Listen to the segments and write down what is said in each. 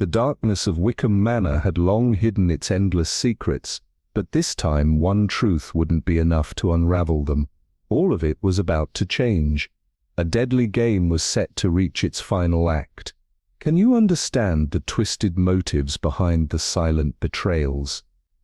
The darkness of Wickham Manor had long hidden its endless secrets, but this time one truth wouldn't be enough to unravel them. All of it was about to change. A deadly game was set to reach its final act. Can you understand the twisted motives behind the silent betrayals?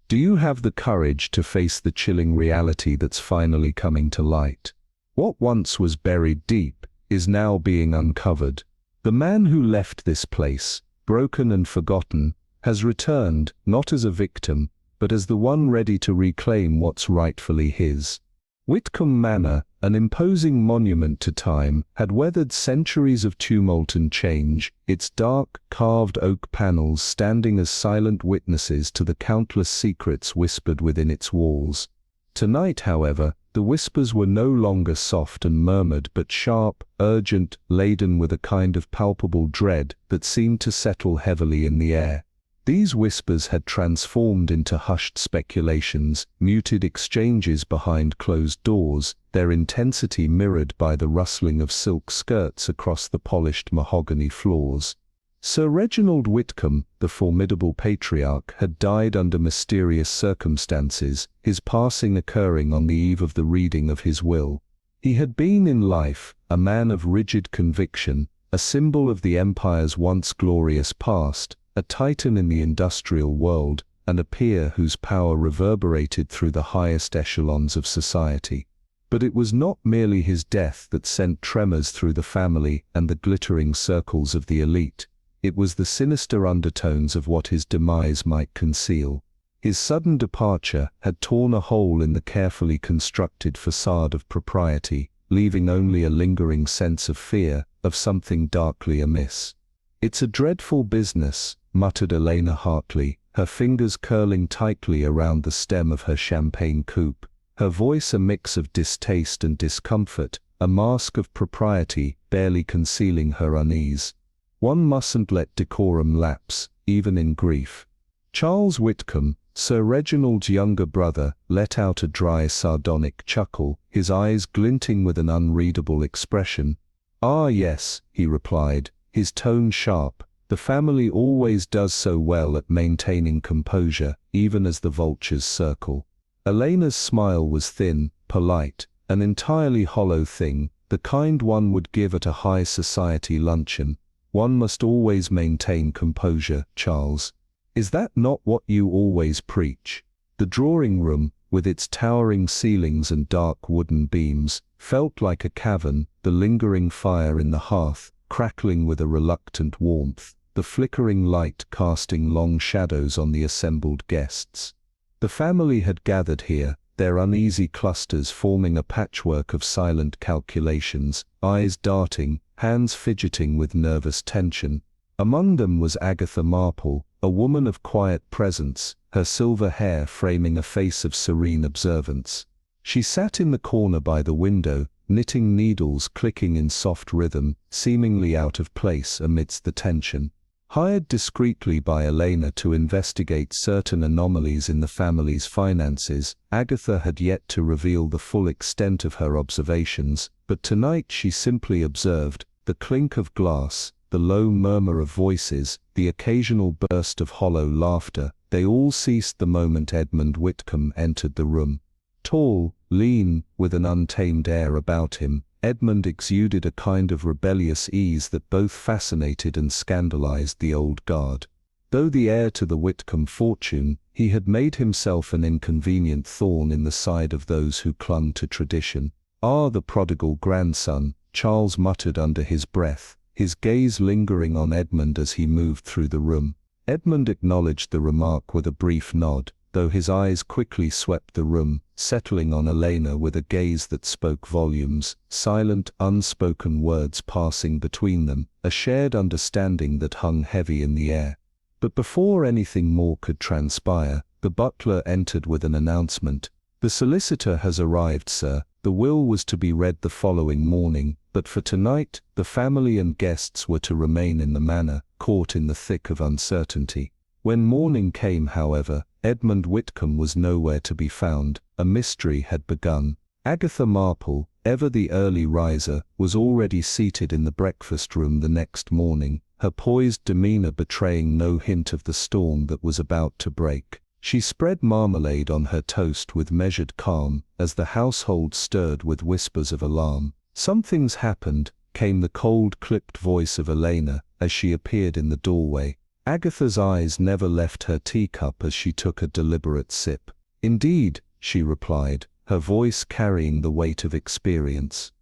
Do you have the courage to face the chilling reality that's finally coming to light? What once was buried deep is now being uncovered. The man who left this place, broken and forgotten, has returned, not as a victim, but as the one ready to reclaim what's rightfully his. Wickham Manor, an imposing monument to time, had weathered centuries of tumult and change, its dark, carved oak panels standing as silent witnesses to the countless secrets whispered within its walls. Tonight, however, the whispers were no longer soft and murmured but sharp, urgent, laden with a kind of palpable dread that seemed to settle heavily in the air. These whispers had transformed into hushed speculations, muted exchanges behind closed doors, their intensity mirrored by the rustling of silk skirts across the polished mahogany floors. Sir Reginald Whitcomb, the formidable patriarch, had died under mysterious circumstances, his passing occurring on the eve of the reading of his will. He had been in life a man of rigid conviction, a symbol of the empire's once glorious past, a titan in the industrial world, and a peer whose power reverberated through the highest echelons of society. But it was not merely his death that sent tremors through the family and the glittering circles of the elite. It was the sinister undertones of what his demise might conceal. His sudden departure had torn a hole in the carefully constructed facade of propriety, leaving only a lingering sense of fear, of something darkly amiss. "It's a dreadful business," muttered Elena Hartley, her fingers curling tightly around the stem of her champagne coupe, her voice a mix of distaste and discomfort, a mask of propriety barely concealing her unease. One mustn't let decorum lapse, even in grief. Charles Whitcomb, Sir Reginald's younger brother, let out a dry sardonic chuckle, his eyes glinting with an unreadable expression. "Ah yes," he replied, his tone sharp, "the family always does so well at maintaining composure, even as the vultures circle." Elena's smile was thin, polite, an entirely hollow thing, the kind one would give at a high society luncheon. "One must always maintain composure, Charles. Is that not what you always preach?" The drawing room, with its towering ceilings and dark wooden beams, felt like a cavern, the lingering fire in the hearth, crackling with a reluctant warmth, the flickering light casting long shadows on the assembled guests. The family had gathered here, their uneasy clusters forming a patchwork of silent calculations, eyes darting, hands fidgeting with nervous tension. Among them was Agatha Marple, a woman of quiet presence, her silver hair framing a face of serene observance. She sat in the corner by the window, knitting needles clicking in soft rhythm, seemingly out of place amidst the tension. Hired discreetly by Elena to investigate certain anomalies in the family's finances, Agatha had yet to reveal the full extent of her observations, but tonight she simply observed the clink of glass, the low murmur of voices, the occasional burst of hollow laughter. They all ceased the moment Edmund Whitcomb entered the room. Tall, lean, with an untamed air about him, Edmund exuded a kind of rebellious ease that both fascinated and scandalized the old guard. Though the heir to the Whitcomb fortune, he had made himself an inconvenient thorn in the side of those who clung to tradition. "Ah, the prodigal grandson," Charles muttered under his breath, his gaze lingering on Edmund as he moved through the room. Edmund acknowledged the remark with a brief nod, though his eyes quickly swept the room, settling on Elena with a gaze that spoke volumes, silent, unspoken words passing between them, a shared understanding that hung heavy in the air. But before anything more could transpire, the butler entered with an announcement. "The solicitor has arrived, sir. The will was to be read the following morning, but for tonight, the family and guests were to remain in the manor, caught in the thick of uncertainty." When morning came, however, Edmund Whitcomb was nowhere to be found. A mystery had begun. Agatha Marple, ever the early riser, was already seated in the breakfast room the next morning, her poised demeanor betraying no hint of the storm that was about to break. She spread marmalade on her toast with measured calm as the household stirred with whispers of alarm. "Something's happened," came the cold, clipped voice of Elena as she appeared in the doorway. Agatha's eyes never left her teacup as she took a deliberate sip. "Indeed," she replied, her voice carrying the weight of experience.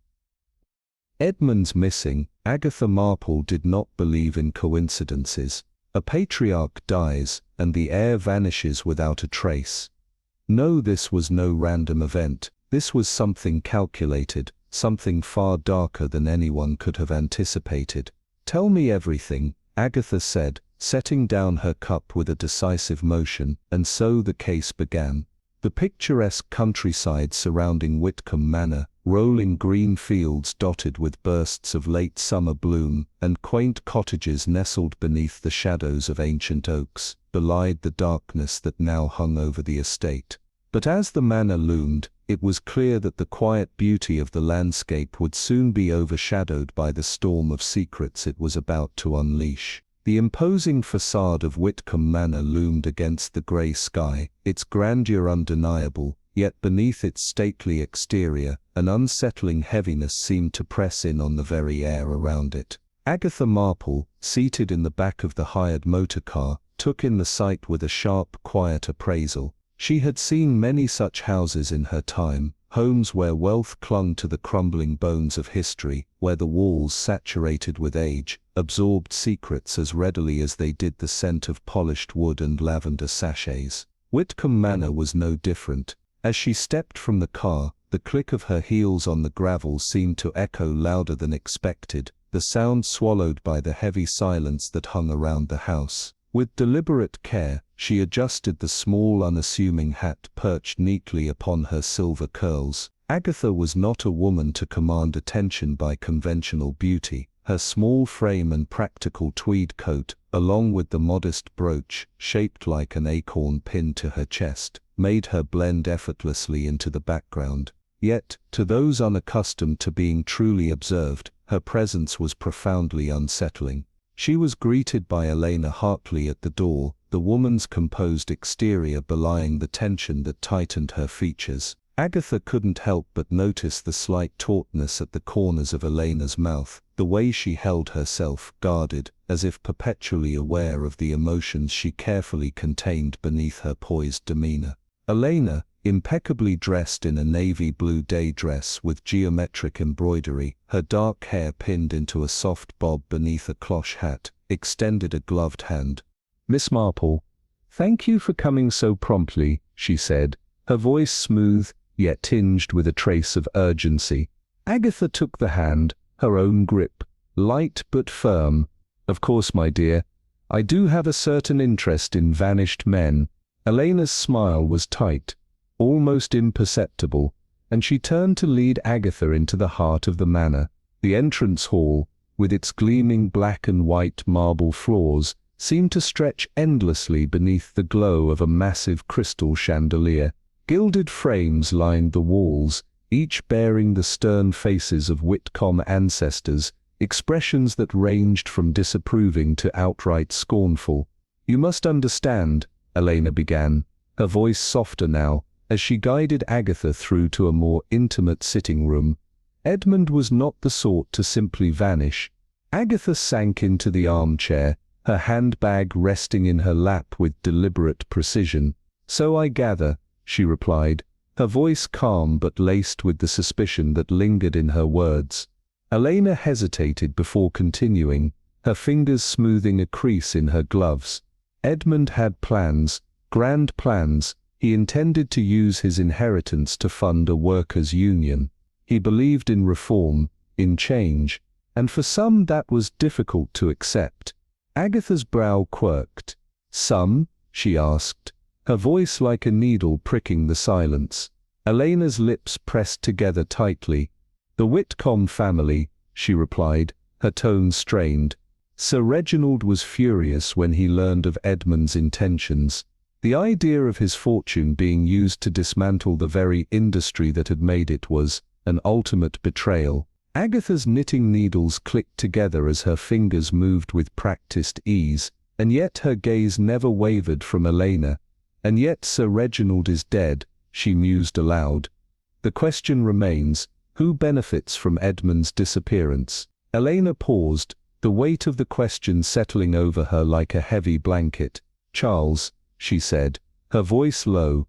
"Edmund's missing." Agatha Marple did not believe in coincidences. A patriarch dies, and the heir vanishes without a trace. No, this was no random event. This was something calculated, something far darker than anyone could have anticipated. "Tell me everything," Agatha said, setting down her cup with a decisive motion, and so the case began. The picturesque countryside surrounding Whitcomb Manor, rolling green fields dotted with bursts of late summer bloom, and quaint cottages nestled beneath the shadows of ancient oaks, belied the darkness that now hung over the estate. But as the manor loomed, it was clear that the quiet beauty of the landscape would soon be overshadowed by the storm of secrets it was about to unleash. The imposing facade of Whitcomb Manor loomed against the grey sky, its grandeur undeniable, yet beneath its stately exterior, an unsettling heaviness seemed to press in on the very air around it. Agatha Marple, seated in the back of the hired motor car, took in the sight with a sharp, quiet appraisal. She had seen many such houses in her time, homes where wealth clung to the crumbling bones of history, where the walls, saturated with age, absorbed secrets as readily as they did the scent of polished wood and lavender sachets. Whitcomb Manor was no different. As she stepped from the car, the click of her heels on the gravel seemed to echo louder than expected, the sound swallowed by the heavy silence that hung around the house. With deliberate care, she adjusted the small unassuming hat perched neatly upon her silver curls. Agatha was not a woman to command attention by conventional beauty. Her small frame and practical tweed coat, along with the modest brooch, shaped like an acorn pinned to her chest, made her blend effortlessly into the background. Yet, to those unaccustomed to being truly observed, her presence was profoundly unsettling. She was greeted by Elena Hartley at the door, the woman's composed exterior belying the tension that tightened her features. Agatha couldn't help but notice the slight tautness at the corners of Elena's mouth, the way she held herself, guarded, as if perpetually aware of the emotions she carefully contained beneath her poised demeanor. Elena, impeccably dressed in a navy blue day dress with geometric embroidery, her dark hair pinned into a soft bob beneath a cloche hat, extended a gloved hand. "Miss Marple, thank you for coming so promptly," she said, her voice smooth, yet tinged with a trace of urgency. Agatha took the hand, her own grip, light but firm. "Of course, my dear, I do have a certain interest in vanished men." Elena's smile was tight, almost imperceptible, and she turned to lead Agatha into the heart of the manor. The entrance hall, with its gleaming black and white marble floors, seemed to stretch endlessly beneath the glow of a massive crystal chandelier. Gilded frames lined the walls, each bearing the stern faces of Whitcomb ancestors, expressions that ranged from disapproving to outright scornful. "You must understand," Elena began, her voice softer now, as she guided Agatha through to a more intimate sitting room. "Edmund was not the sort to simply vanish." Agatha sank into the armchair, her handbag resting in her lap with deliberate precision. "So I gather," she replied, her voice calm but laced with the suspicion that lingered in her words. Elena hesitated before continuing, her fingers smoothing a crease in her gloves. "Edmund had plans, grand plans. He intended to use his inheritance to fund a workers' union. He believed in reform, in change, and for some that was difficult to accept." Agatha's brow quirked. "Some?" she asked, her voice like a needle pricking the silence. Elena's lips pressed together tightly. "The Whitcomb family," she replied, her tone strained. "Sir Reginald was furious when he learned of Edmund's intentions. The idea of his fortune being used to dismantle the very industry that had made it was an ultimate betrayal." Agatha's knitting needles clicked together as her fingers moved with practiced ease, and yet her gaze never wavered from Elena. And yet Sir Reginald is dead, she mused aloud. The question remains, who benefits from Edmund's disappearance? Elena paused, the weight of the question settling over her like a heavy blanket. Charles, she said, her voice low.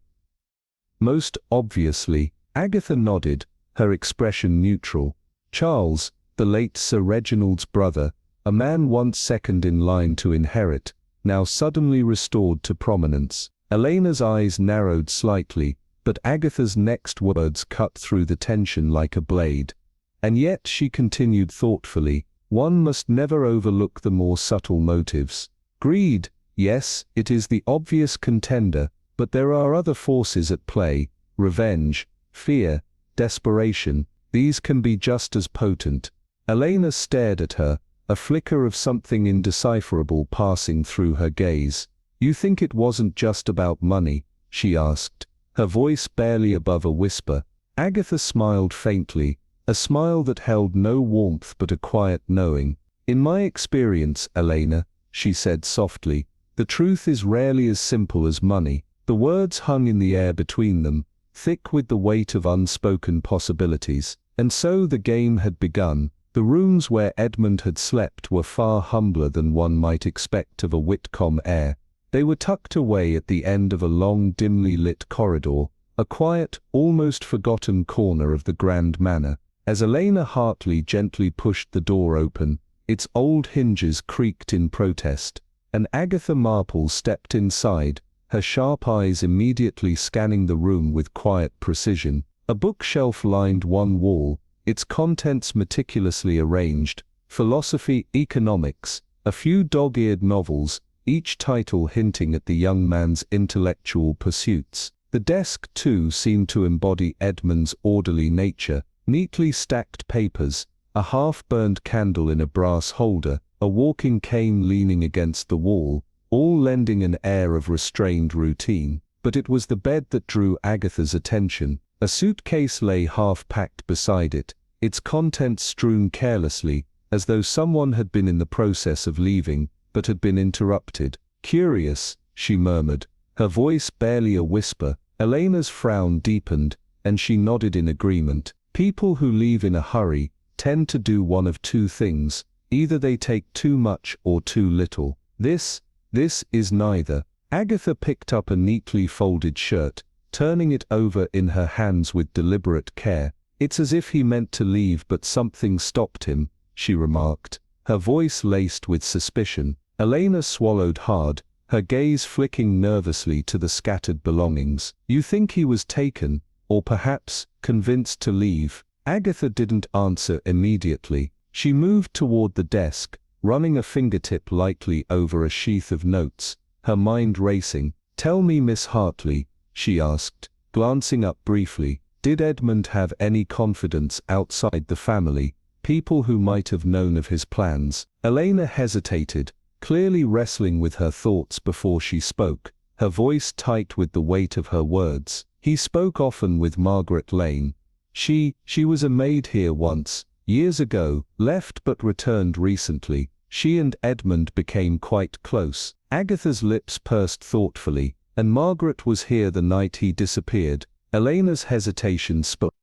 Most obviously. Agatha nodded, her expression neutral. Charles, the late Sir Reginald's brother, a man once second in line to inherit, now suddenly restored to prominence. Elena's eyes narrowed slightly, but Agatha's next words cut through the tension like a blade. And yet, she continued thoughtfully, one must never overlook the more subtle motives. Greed, yes, it is the obvious contender, but there are other forces at play: revenge, fear, desperation. These can be just as potent. Elena stared at her, a flicker of something indecipherable passing through her gaze. You think it wasn't just about money? She asked, her voice barely above a whisper. Agatha smiled faintly, a smile that held no warmth but a quiet knowing. In my experience, Elena, she said softly, the truth is rarely as simple as money. The words hung in the air between them, thick with the weight of unspoken possibilities. And so the game had begun. The rooms where Edmund had slept were far humbler than one might expect of a Whitcomb heir. They were tucked away at the end of a long, dimly lit corridor, a quiet, almost forgotten corner of the grand manor. As Elena Hartley gently pushed the door open, its old hinges creaked in protest, and Agatha Marple stepped inside, her sharp eyes immediately scanning the room with quiet precision. A bookshelf lined one wall, its contents meticulously arranged: philosophy, economics, a few dog-eared novels, each title hinting at the young man's intellectual pursuits. The desk, too, seemed to embody Edmund's orderly nature: neatly stacked papers, a half-burned candle in a brass holder, a walking cane leaning against the wall, all lending an air of restrained routine. But it was the bed that drew Agatha's attention. A suitcase lay half-packed beside it, its contents strewn carelessly, as though someone had been in the process of leaving, but had been interrupted. Curious, she murmured, her voice barely a whisper. Elena's frown deepened, and she nodded in agreement. People who leave in a hurry tend to do one of two things: either they take too much or too little. This is neither. Agatha picked up a neatly folded shirt, turning it over in her hands with deliberate care. It's as if he meant to leave but something stopped him, she remarked, her voice laced with suspicion. Elena swallowed hard, her gaze flicking nervously to the scattered belongings. You think he was taken, or perhaps convinced to leave? Agatha didn't answer immediately. She moved toward the desk, running a fingertip lightly over a sheath of notes, her mind racing. Tell me, Miss Hartley, she asked, glancing up briefly, did Edmund have any confidants outside the family, people who might have known of his plans? Elena hesitated, clearly wrestling with her thoughts before she spoke, her voice tight with the weight of her words. He spoke often with Margaret Lane. She was a maid here once, years ago, left but returned recently. She and Edmund became quite close. Agatha's lips pursed thoughtfully. And Margaret was here the night he disappeared. Elena's hesitation spoke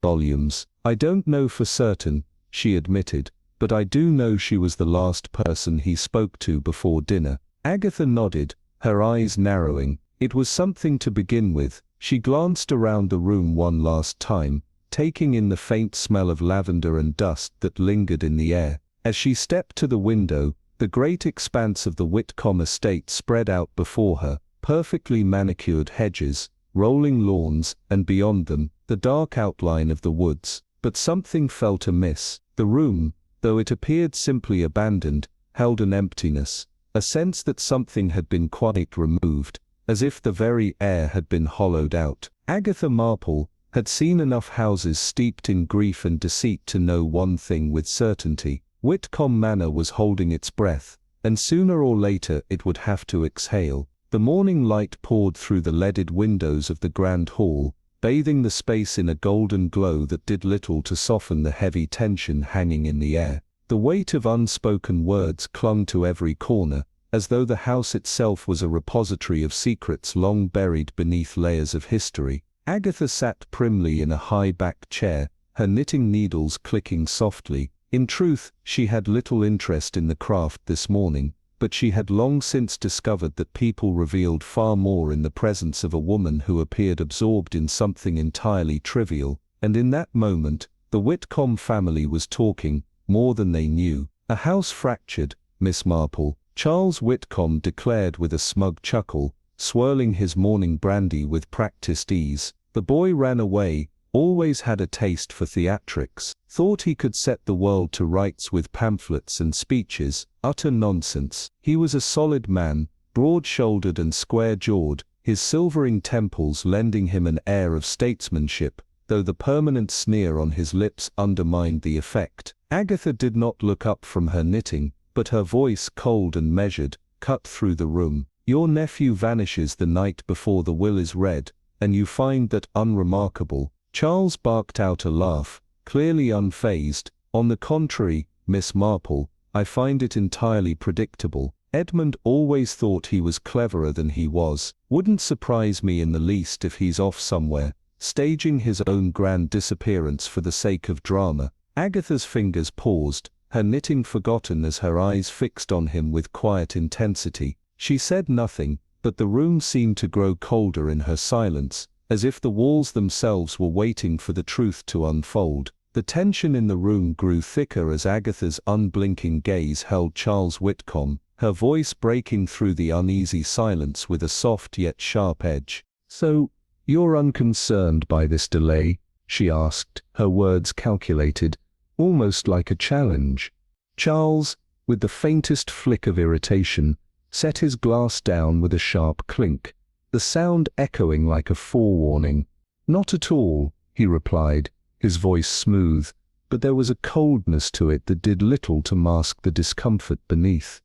volumes. I don't know for certain, she admitted, but I do know she was the last person he spoke to before dinner. Agatha nodded, her eyes narrowing. It was something to begin with. She glanced around the room one last time, taking in the faint smell of lavender and dust that lingered in the air. As she stepped to the window, the great expanse of the Whitcomb estate spread out before her, perfectly manicured hedges, rolling lawns, and beyond them, the dark outline of the woods. But something felt amiss. The room, though it appeared simply abandoned, held an emptiness, a sense that something had been quite removed, as if the very air had been hollowed out. Agatha Marple had seen enough houses steeped in grief and deceit to know one thing with certainty: Whitcomb Manor was holding its breath, and sooner or later it would have to exhale. The morning light poured through the leaded windows of the grand hall, bathing the space in a golden glow that did little to soften the heavy tension hanging in the air. The weight of unspoken words clung to every corner, as though the house itself was a repository of secrets long buried beneath layers of history. Agatha sat primly in a high-backed chair, her knitting needles clicking softly. In truth, she had little interest in the craft this morning, but she had long since discovered that people revealed far more in the presence of a woman who appeared absorbed in something entirely trivial, and in that moment, the Whitcomb family was talking, more than they knew. "A house fractured, Miss Marple," Charles Whitcomb declared with a smug chuckle, swirling his morning brandy with practiced ease. The boy ran away, always had a taste for theatrics, thought he could set the world to rights with pamphlets and speeches. Utter nonsense. He was a solid man, broad-shouldered and square-jawed, his silvering temples lending him an air of statesmanship, though the permanent sneer on his lips undermined the effect. Agatha did not look up from her knitting, but her voice, cold and measured, cut through the room. "Your nephew vanishes the night before the will is read, and you find that unremarkable." Charles barked out a laugh, clearly unfazed. "On the contrary, Miss Marple, I find it entirely predictable. Edmund always thought he was cleverer than he was. Wouldn't surprise me in the least if he's off somewhere, staging his own grand disappearance for the sake of drama." Agatha's fingers paused, her knitting forgotten as her eyes fixed on him with quiet intensity. She said nothing, but the room seemed to grow colder in her silence, as if the walls themselves were waiting for the truth to unfold. The tension in the room grew thicker as Agatha's unblinking gaze held Charles Whitcomb, her voice breaking through the uneasy silence with a soft yet sharp edge. "So, you're unconcerned by this delay?" she asked, her words calculated, almost like a challenge. Charles, with the faintest flick of irritation, set his glass down with a sharp clink, the sound echoing like a forewarning. "Not at all," he replied, his voice smooth, but there was a coldness to it that did little to mask the discomfort beneath.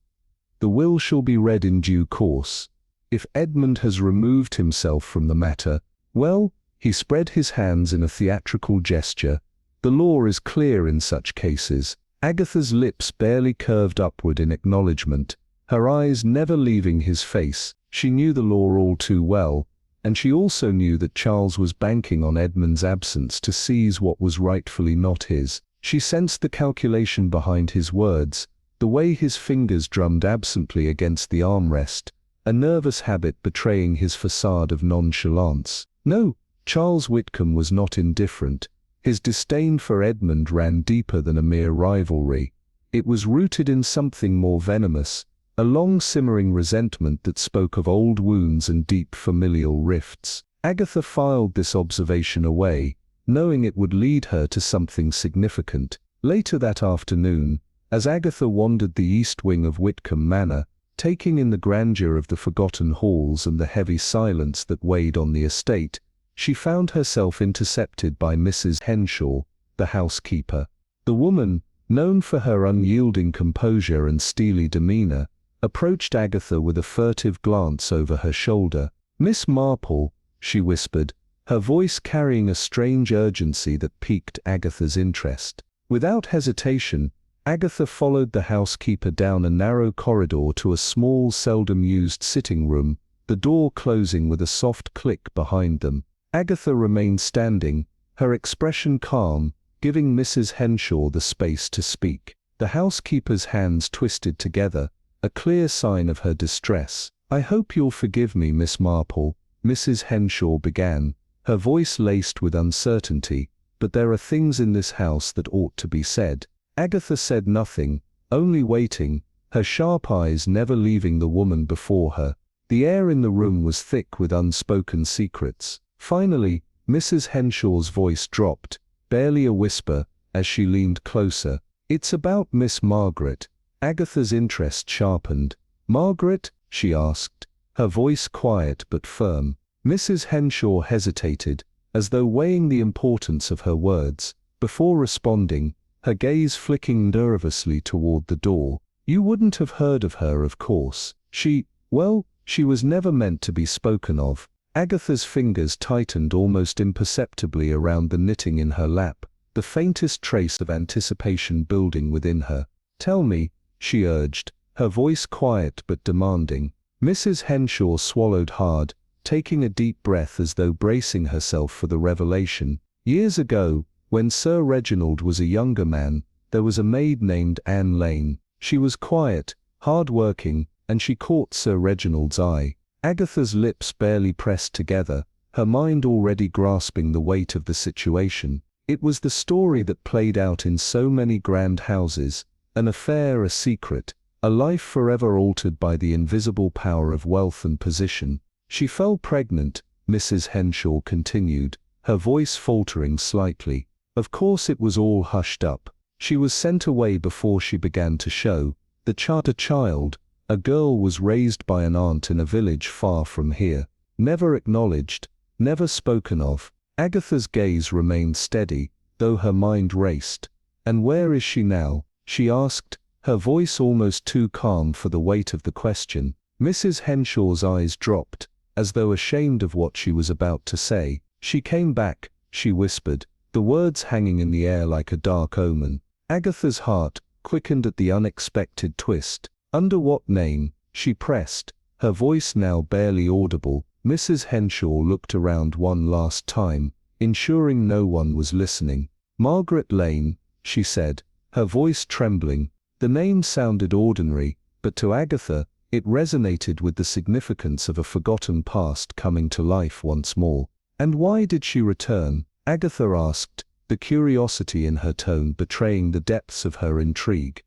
"The will shall be read in due course. If Edmund has removed himself from the matter, well," he spread his hands in a theatrical gesture, "the law is clear in such cases." Agatha's lips barely curved upward in acknowledgement, her eyes never leaving his face. She knew the law all too well, and she also knew that Charles was banking on Edmund's absence to seize what was rightfully not his. She sensed the calculation behind his words, the way his fingers drummed absently against the armrest, a nervous habit betraying his facade of nonchalance. No, Charles Whitcomb was not indifferent. His disdain for Edmund ran deeper than a mere rivalry. It was rooted in something more venomous, a long-simmering resentment that spoke of old wounds and deep familial rifts. Agatha filed this observation away, knowing it would lead her to something significant. Later that afternoon, as Agatha wandered the east wing of Whitcomb Manor, taking in the grandeur of the forgotten halls and the heavy silence that weighed on the estate, she found herself intercepted by Mrs. Henshaw, the housekeeper. The woman, known for her unyielding composure and steely demeanor, approached Agatha with a furtive glance over her shoulder. "Miss Marple," she whispered, her voice carrying a strange urgency that piqued Agatha's interest. Without hesitation, Agatha followed the housekeeper down a narrow corridor to a small, seldom-used sitting room, the door closing with a soft click behind them. Agatha remained standing, her expression calm, giving Mrs. Henshaw the space to speak. The housekeeper's hands twisted together, a clear sign of her distress. "I hope you'll forgive me, Miss Marple," Mrs. Henshaw began, her voice laced with uncertainty, "but there are things in this house that ought to be said." Agatha said nothing, only waiting, her sharp eyes never leaving the woman before her. The air in the room was thick with unspoken secrets. Finally, Mrs. Henshaw's voice dropped, barely a whisper, as she leaned closer. "It's about Miss Margaret." Agatha's interest sharpened. "Margaret?" she asked, her voice quiet but firm. Mrs. Henshaw hesitated, as though weighing the importance of her words, before responding, her gaze flicking nervously toward the door. "You wouldn't have heard of her, of course. She was never meant to be spoken of." Agatha's fingers tightened almost imperceptibly around the knitting in her lap, the faintest trace of anticipation building within her. "Tell me," she urged, her voice quiet but demanding. Mrs. Henshaw swallowed hard, taking a deep breath as though bracing herself for the revelation. "Years ago, when Sir Reginald was a younger man, there was a maid named Anne Lane. She was quiet, hard-working, and she caught Sir Reginald's eye." Agatha's lips barely pressed together, her mind already grasping the weight of the situation. It was the story that played out in so many grand houses, an affair, a secret, a life forever altered by the invisible power of wealth and position. "She fell pregnant," Mrs. Henshaw continued, her voice faltering slightly. "Of course it was all hushed up. She was sent away before she began to show. The child, a girl, was raised by an aunt in a village far from here. Never acknowledged, never spoken of." Agatha's gaze remained steady, though her mind raced. "And where is she now?" she asked, her voice almost too calm for the weight of the question. Mrs. Henshaw's eyes dropped, as though ashamed of what she was about to say. "She came back," she whispered, the words hanging in the air like a dark omen. Agatha's heart quickened at the unexpected twist. "Under what name?" she pressed, her voice now barely audible. Mrs. Henshaw looked around one last time, ensuring no one was listening. "Margaret Lane," she said, her voice trembling. The name sounded ordinary, but to Agatha, it resonated with the significance of a forgotten past coming to life once more. "And why did she return?" Agatha asked, the curiosity in her tone betraying the depths of her intrigue.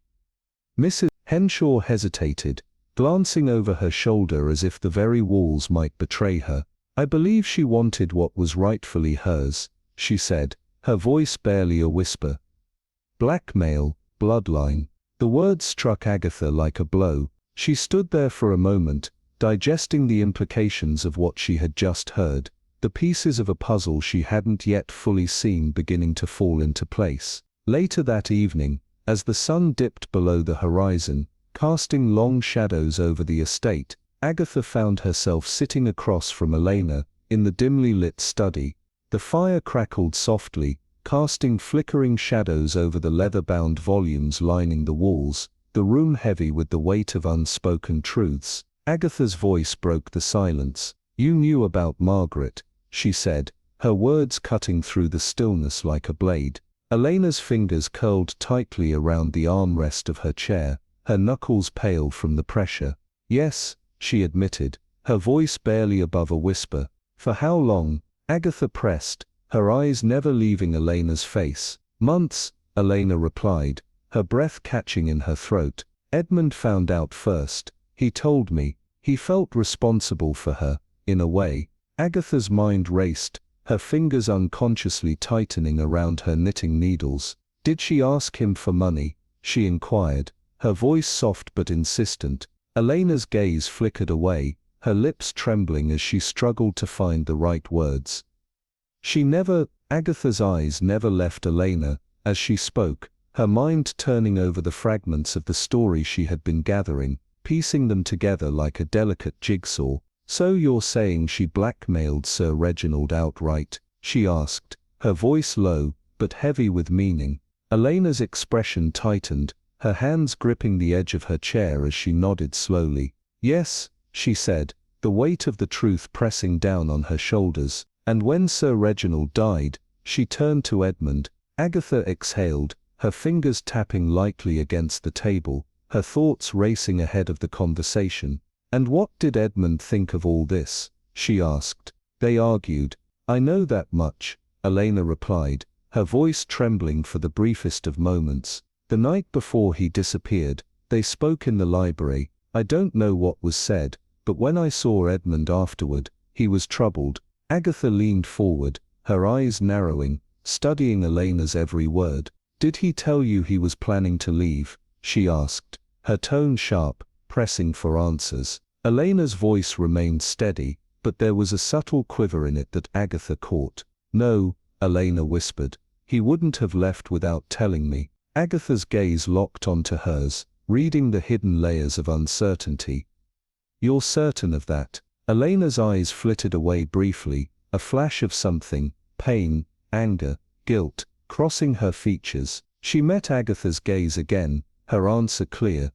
Mrs. Henshaw hesitated, glancing over her shoulder as if the very walls might betray her. "I believe she wanted what was rightfully hers," she said, her voice barely a whisper. "Blackmail, bloodline." The words struck Agatha like a blow. She stood there for a moment, digesting the implications of what she had just heard, the pieces of a puzzle she hadn't yet fully seen beginning to fall into place. Later that evening, as the sun dipped below the horizon, casting long shadows over the estate, Agatha found herself sitting across from Elena, in the dimly lit study. The fire crackled softly, casting flickering shadows over the leather-bound volumes lining the walls, the room heavy with the weight of unspoken truths. Agatha's voice broke the silence. "You knew about Margaret," she said, her words cutting through the stillness like a blade. Elena's fingers curled tightly around the armrest of her chair, her knuckles pale from the pressure. "Yes," she admitted, her voice barely above a whisper. "For how long?" Agatha pressed, her eyes never leaving Elena's face. "Months," Elena replied, her breath catching in her throat. "Edmund found out first. He told me. He felt responsible for her, in a way." Agatha's mind raced, her fingers unconsciously tightening around her knitting needles. "Did she ask him for money?" she inquired, her voice soft but insistent. Elena's gaze flickered away, her lips trembling as she struggled to find the right words. "She never." Agatha's eyes never left Elena, as she spoke, her mind turning over the fragments of the story she had been gathering, piecing them together like a delicate jigsaw. "So you're saying she blackmailed Sir Reginald outright?" she asked, her voice low, but heavy with meaning. Elena's expression tightened, her hands gripping the edge of her chair as she nodded slowly. "Yes," she said, the weight of the truth pressing down on her shoulders. "And when Sir Reginald died," she turned to Edmund. Agatha exhaled, her fingers tapping lightly against the table, her thoughts racing ahead of the conversation. "And what did Edmund think of all this?" she asked. "They argued. I know that much," Elena replied, her voice trembling for the briefest of moments. "The night before he disappeared, they spoke in the library. I don't know what was said, but when I saw Edmund afterward, he was troubled." Agatha leaned forward, her eyes narrowing, studying Elena's every word. "Did he tell you he was planning to leave?" she asked, her tone sharp, pressing for answers. Elena's voice remained steady, but there was a subtle quiver in it that Agatha caught. "No," Elena whispered. "He wouldn't have left without telling me." Agatha's gaze locked onto hers, reading the hidden layers of uncertainty. "You're certain of that?" Elena's eyes flitted away briefly, a flash of something, pain, anger, guilt, crossing her features. She met Agatha's gaze again, her answer clear.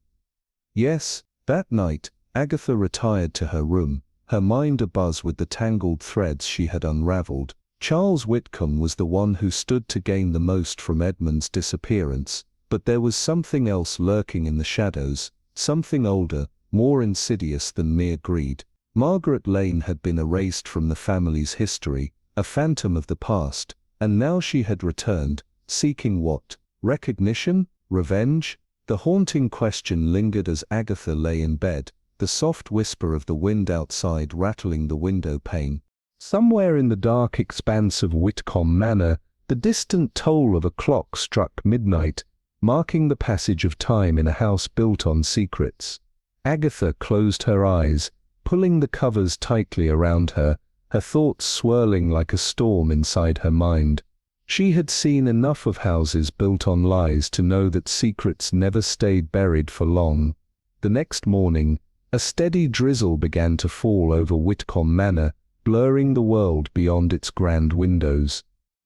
Yes, that night, Agatha retired to her room, her mind abuzz with the tangled threads she had unraveled. Charles Whitcomb was the one who stood to gain the most from Edmund's disappearance, but there was something else lurking in the shadows, something older, more insidious than mere greed. Margaret Lane had been erased from the family's history, a phantom of the past, and now she had returned, seeking what? Recognition? Revenge? The haunting question lingered as Agatha lay in bed, the soft whisper of the wind outside rattling the window pane. Somewhere in the dark expanse of Whitcomb Manor, the distant toll of a clock struck midnight, marking the passage of time in a house built on secrets. Agatha closed her eyes, pulling the covers tightly around her, her thoughts swirling like a storm inside her mind. She had seen enough of houses built on lies to know that secrets never stayed buried for long. The next morning, a steady drizzle began to fall over Whitcomb Manor, blurring the world beyond its grand windows.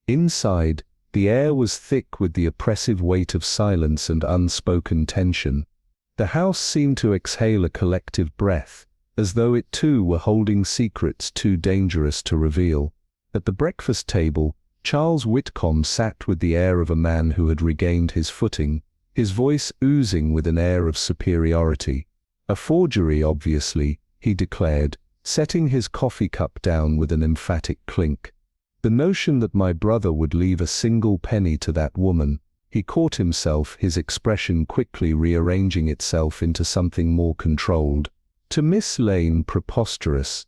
Inside, the air was thick with the oppressive weight of silence and unspoken tension. The house seemed to exhale a collective breath, as though it too were holding secrets too dangerous to reveal. At the breakfast table, Charles Whitcomb sat with the air of a man who had regained his footing, his voice oozing with an air of superiority. A forgery, obviously, he declared, setting his coffee cup down with an emphatic clink. The notion that my brother would leave a single penny to that woman. He caught himself, his expression quickly rearranging itself into something more controlled. To Miss Lane, preposterous.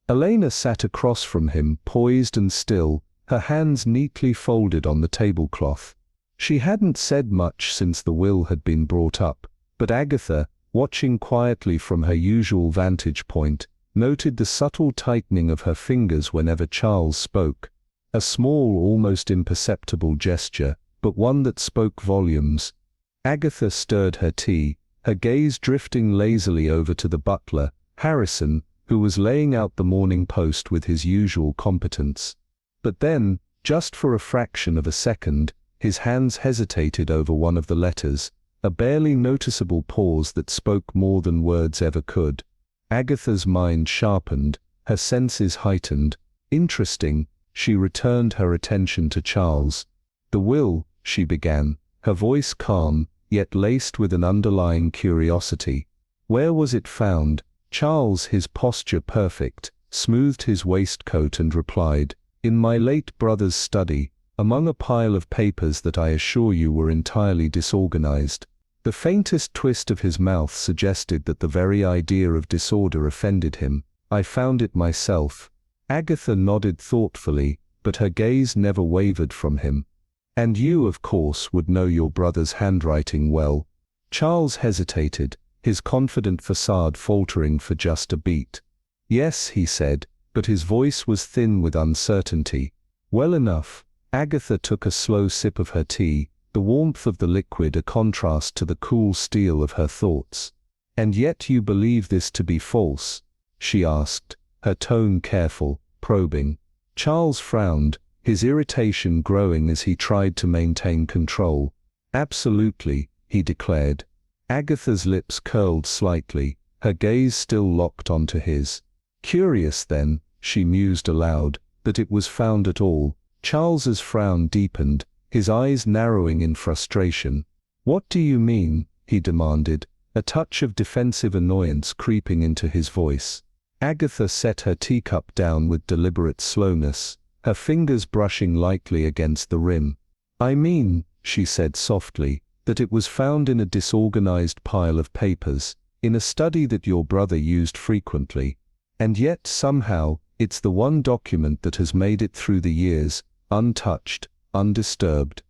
Elena sat across from him, poised and still, her hands neatly folded on the tablecloth. She hadn't said much since the will had been brought up, but Agatha, watching quietly from her usual vantage point, noted the subtle tightening of her fingers whenever Charles spoke. A small, almost imperceptible gesture, but one that spoke volumes. Agatha stirred her tea, her gaze drifting lazily over to the butler, Harrison, who was laying out the Morning Post with his usual competence. But then, just for a fraction of a second, his hands hesitated over one of the letters, a barely noticeable pause that spoke more than words ever could. Agatha's mind sharpened, her senses heightened. Interesting, she returned her attention to Charles. The will, she began, her voice calm, yet laced with an underlying curiosity. Where was it found? Charles, his posture perfect, smoothed his waistcoat and replied, "In my late brother's study, among a pile of papers that I assure you were entirely disorganized." The faintest twist of his mouth suggested that the very idea of disorder offended him. "I found it myself." Agatha nodded thoughtfully, but her gaze never wavered from him. "And you, of course, would know your brother's handwriting well." Charles hesitated, his confident facade faltering for just a beat. "Yes," he said, but his voice was thin with uncertainty. "Well enough." Agatha took a slow sip of her tea, the warmth of the liquid a contrast to the cool steel of her thoughts. "And yet you believe this to be false?" she asked, her tone careful, probing. Charles frowned, his irritation growing as he tried to maintain control. "Absolutely," he declared. Agatha's lips curled slightly, her gaze still locked onto his. "Curious then," she mused aloud, "that it was found at all." Charles's frown deepened, his eyes narrowing in frustration. "What do you mean?" he demanded, a touch of defensive annoyance creeping into his voice. Agatha set her teacup down with deliberate slowness, her fingers brushing lightly against the rim. "I mean," she said softly, "that it was found in a disorganized pile of papers, in a study that your brother used frequently. And yet, somehow, it's the one document that has made it through the years, untouched, undisturbed."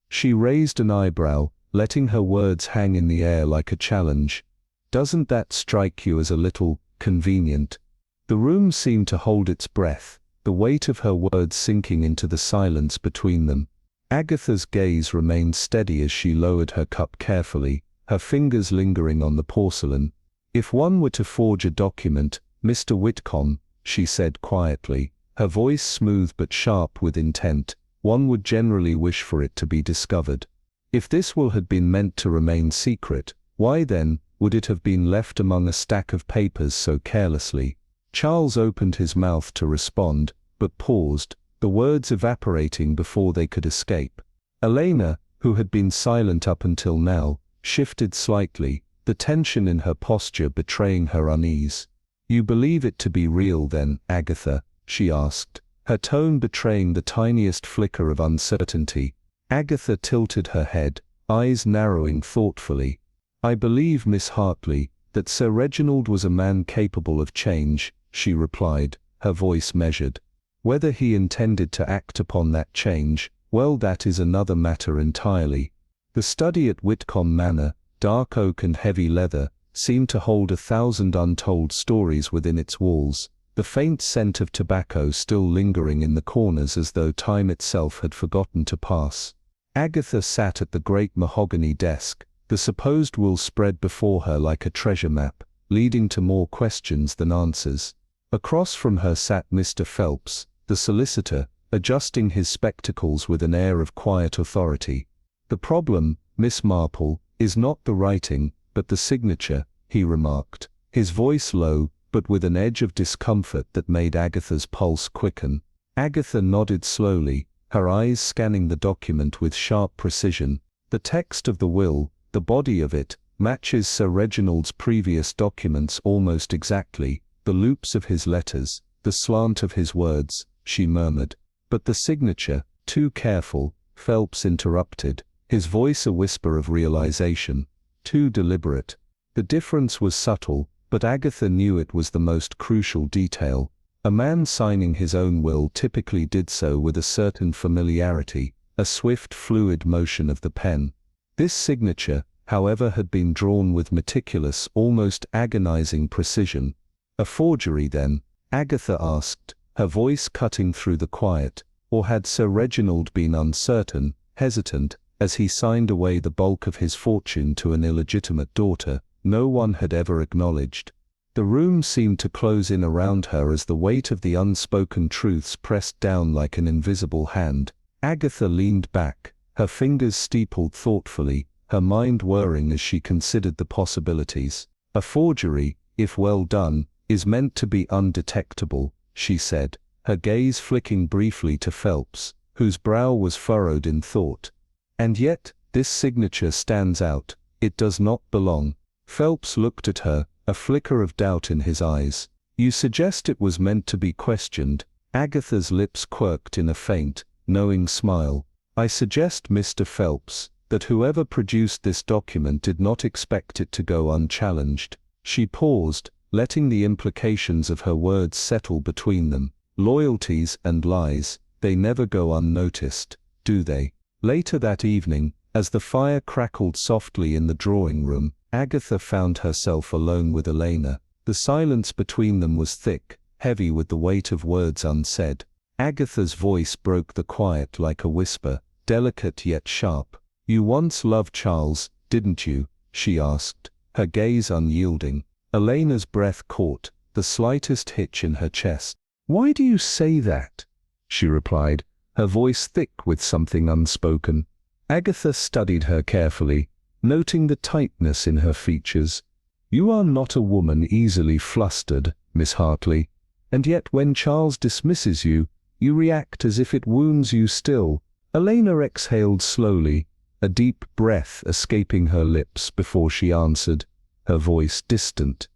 She raised an eyebrow, letting her words hang in the air like a challenge. "Doesn't that strike you as a little convenient?" The room seemed to hold its breath, the weight of her words sinking into the silence between them. Agatha's gaze remained steady as she lowered her cup carefully, her fingers lingering on the porcelain. "If one were to forge a document, Mr. Whitcomb," she said quietly, her voice smooth but sharp with intent. One would generally wish for it to be discovered. If this will had been meant to remain secret, why then would it have been left among a stack of papers so carelessly? Charles opened his mouth to respond, but paused, the words evaporating before they could escape. Elena, who had been silent up until now, shifted slightly, the tension in her posture betraying her unease. "You believe it to be real then, Agatha?" she asked, her tone betraying the tiniest flicker of uncertainty. Agatha tilted her head, eyes narrowing thoughtfully. "I believe, Miss Hartley, that Sir Reginald was a man capable of change," she replied, her voice measured. "Whether he intended to act upon that change, well, that is another matter entirely." The study at Whitcomb Manor, dark oak and heavy leather, seemed to hold 1,000 untold stories within its walls, the faint scent of tobacco still lingering in the corners as though time itself had forgotten to pass. Agatha sat at the great mahogany desk, the supposed will spread before her like a treasure map, leading to more questions than answers. Across from her sat Mr. Phelps, the solicitor, adjusting his spectacles with an air of quiet authority. "The problem, Miss Marple, is not the writing, but the signature," he remarked, his voice low, but with an edge of discomfort that made Agatha's pulse quicken. Agatha nodded slowly, her eyes scanning the document with sharp precision. The text of the will, the body of it, matches Sir Reginald's previous documents almost exactly, the loops of his letters, the slant of his words, she murmured. "But the signature, too careful," Phelps interrupted, his voice a whisper of realization. "Too deliberate." The difference was subtle, but Agatha knew it was the most crucial detail. A man signing his own will typically did so with a certain familiarity, a swift fluid motion of the pen. This signature, however, had been drawn with meticulous, almost agonizing precision. "A forgery then?" Agatha asked, her voice cutting through the quiet. Or had Sir Reginald been uncertain, hesitant, as he signed away the bulk of his fortune to an illegitimate daughter, no one had ever acknowledged. The room seemed to close in around her as the weight of the unspoken truths pressed down like an invisible hand. Agatha leaned back, her fingers steepled thoughtfully, her mind whirring as she considered the possibilities. "A forgery, if well done, is meant to be undetectable," she said, her gaze flicking briefly to Phelps, whose brow was furrowed in thought. "And yet, this signature stands out. It does not belong." Phelps looked at her, a flicker of doubt in his eyes. "You suggest it was meant to be questioned?" Agatha's lips quirked in a faint, knowing smile. "I suggest, Mr. Phelps, that whoever produced this document did not expect it to go unchallenged." She paused, letting the implications of her words settle between them. Loyalties and lies, they never go unnoticed, do they? Later that evening, as the fire crackled softly in the drawing room, Agatha found herself alone with Elena. The silence between them was thick, heavy with the weight of words unsaid. Agatha's voice broke the quiet like a whisper, delicate yet sharp. "You once loved Charles, didn't you?" she asked, her gaze unyielding. Elena's breath caught, the slightest hitch in her chest. "Why do you say that?" she replied, her voice thick with something unspoken. Agatha studied her carefully, noting the tightness in her features. "You are not a woman easily flustered, Miss Hartley, and yet when Charles dismisses you, you react as if it wounds you still." Elena exhaled slowly, a deep breath escaping her lips before she answered, her voice distant.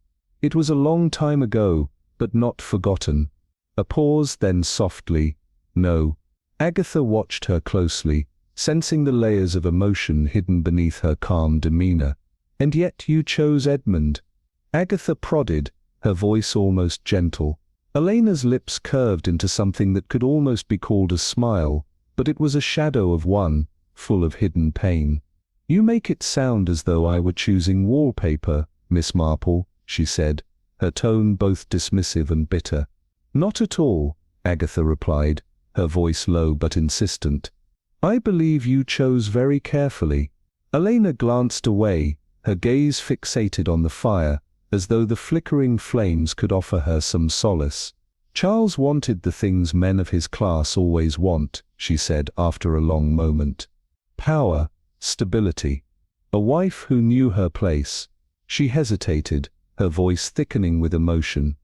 "It was a long time ago, but not forgotten." A pause, then softly, "No." Agatha watched her closely, sensing the layers of emotion hidden beneath her calm demeanor. "And yet you chose Edmund." Agatha prodded, her voice almost gentle. Elena's lips curved into something that could almost be called a smile, but it was a shadow of one, full of hidden pain. "You make it sound as though I were choosing wallpaper, Miss Marple," she said, her tone both dismissive and bitter. "Not at all," Agatha replied, her voice low but insistent. "I believe you chose very carefully." Elena glanced away, her gaze fixated on the fire, as though the flickering flames could offer her some solace. Charles wanted the things men of his class always want, she said after a long moment. Power, stability. A wife who knew her place. She hesitated, her voice thickening with emotion.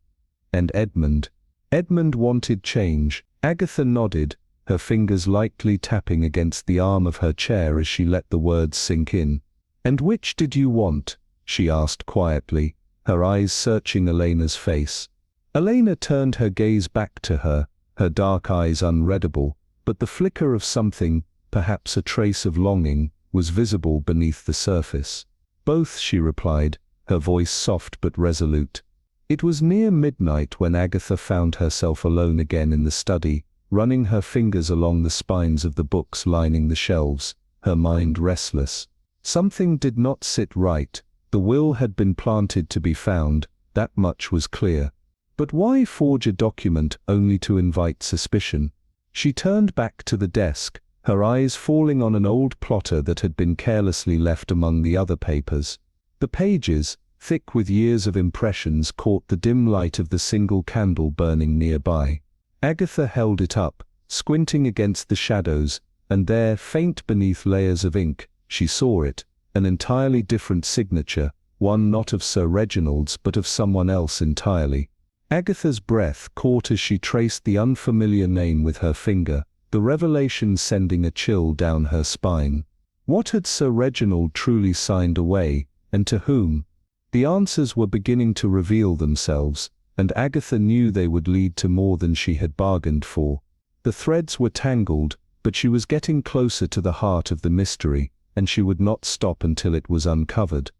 And Edmund? Edmund wanted change. Agatha nodded, her fingers lightly tapping against the arm of her chair as she let the words sink in. And which did you want? She asked quietly, her eyes searching Elena's face. Elena turned her gaze back to her, her dark eyes unreadable, but the flicker of something, perhaps a trace of longing, was visible beneath the surface. Both, she replied, her voice soft but resolute. It was near midnight when Agatha found herself alone again in the study, running her fingers along the spines of the books lining the shelves, her mind restless. Something did not sit right. The will had been planted to be found, that much was clear. But why forge a document only to invite suspicion? She turned back to the desk, her eyes falling on an old plotter that had been carelessly left among the other papers. The pages, thick with years of impressions, caught the dim light of the single candle burning nearby. Agatha held it up, squinting against the shadows, and there, faint beneath layers of ink, she saw it, an entirely different signature, one not of Sir Reginald's but of someone else entirely. Agatha's breath caught as she traced the unfamiliar name with her finger, the revelation sending a chill down her spine. What had Sir Reginald truly signed away, and to whom? The answers were beginning to reveal themselves, and Agatha knew they would lead to more than she had bargained for. The threads were tangled, but she was getting closer to the heart of the mystery, and she would not stop until it was uncovered.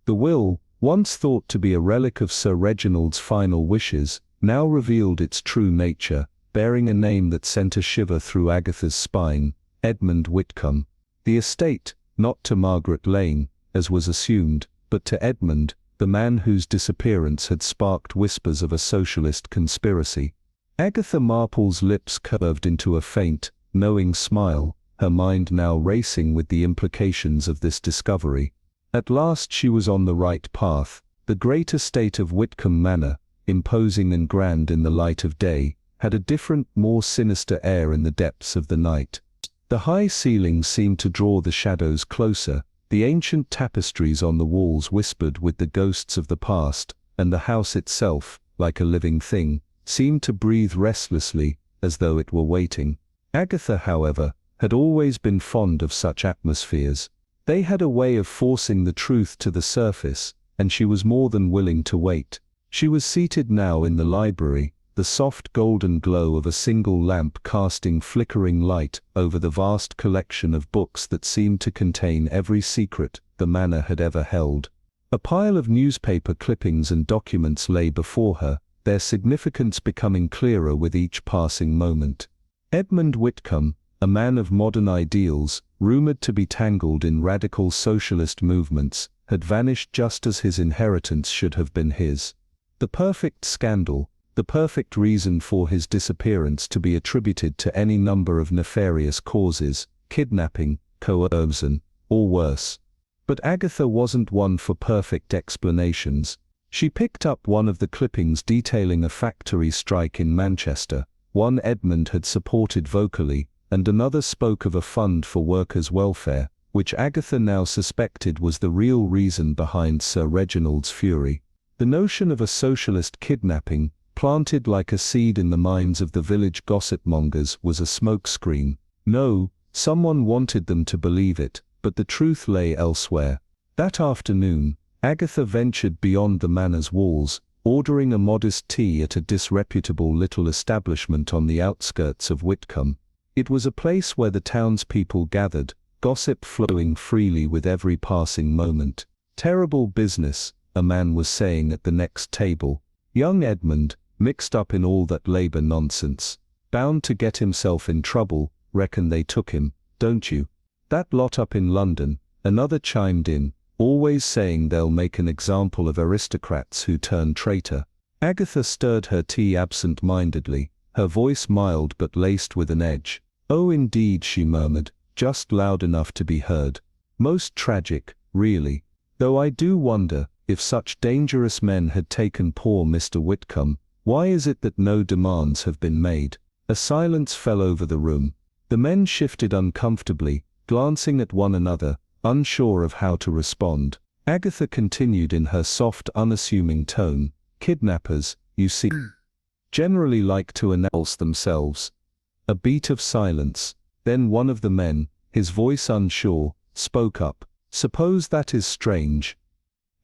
The will, once thought to be a relic of Sir Reginald's final wishes, now revealed its true nature, bearing a name that sent a shiver through Agatha's spine, Edmund Whitcomb. The estate, not to Margaret Lane, as was assumed, but to Edmund, the man whose disappearance had sparked whispers of a socialist conspiracy. Agatha Marple's lips curved into a faint, knowing smile, her mind now racing with the implications of this discovery. At last she was on the right path. The great estate of Whitcomb Manor, imposing and grand in the light of day, had a different, more sinister air in the depths of the night. The high ceilings seemed to draw the shadows closer, the ancient tapestries on the walls whispered with the ghosts of the past, and the house itself, like a living thing, seemed to breathe restlessly, as though it were waiting. Agatha, however, had always been fond of such atmospheres. They had a way of forcing the truth to the surface, and she was more than willing to wait. She was seated now in the library, the soft golden glow of a single lamp casting flickering light over the vast collection of books that seemed to contain every secret the manor had ever held. A pile of newspaper clippings and documents lay before her, their significance becoming clearer with each passing moment. Edmund Whitcomb, a man of modern ideals, rumored to be tangled in radical socialist movements, had vanished just as his inheritance should have been his. The perfect scandal, the perfect reason for his disappearance to be attributed to any number of nefarious causes, kidnapping, coercion, or worse. But Agatha wasn't one for perfect explanations. She picked up one of the clippings detailing a factory strike in Manchester. One Edmund had supported vocally, and another spoke of a fund for workers' welfare, which Agatha now suspected was the real reason behind Sir Reginald's fury. The notion of a socialist kidnapping, planted like a seed in the minds of the village gossip-mongers, was a smokescreen. No, someone wanted them to believe it, but the truth lay elsewhere. That afternoon, Agatha ventured beyond the manor's walls, ordering a modest tea at a disreputable little establishment on the outskirts of Whitcomb. It was a place where the townspeople gathered, gossip flowing freely with every passing moment. Terrible business, a man was saying at the next table. Young Edmund, mixed up in all that labor nonsense. Bound to get himself in trouble, reckon they took him, don't you? That lot up in London, another chimed in, always saying they'll make an example of aristocrats who turn traitor. Agatha stirred her tea absent-mindedly, her voice mild but laced with an edge. Oh indeed, she murmured, just loud enough to be heard. Most tragic, really. Though I do wonder, if such dangerous men had taken poor Mr. Whitcomb, Why is it that no demands have been made? A silence fell over the room. The men shifted uncomfortably, glancing at one another, unsure of how to respond. Agatha continued in her soft, unassuming tone, "Kidnappers, you see, generally like to announce themselves." A beat of silence. Then one of the men, his voice unsure, spoke up. "Suppose that is strange."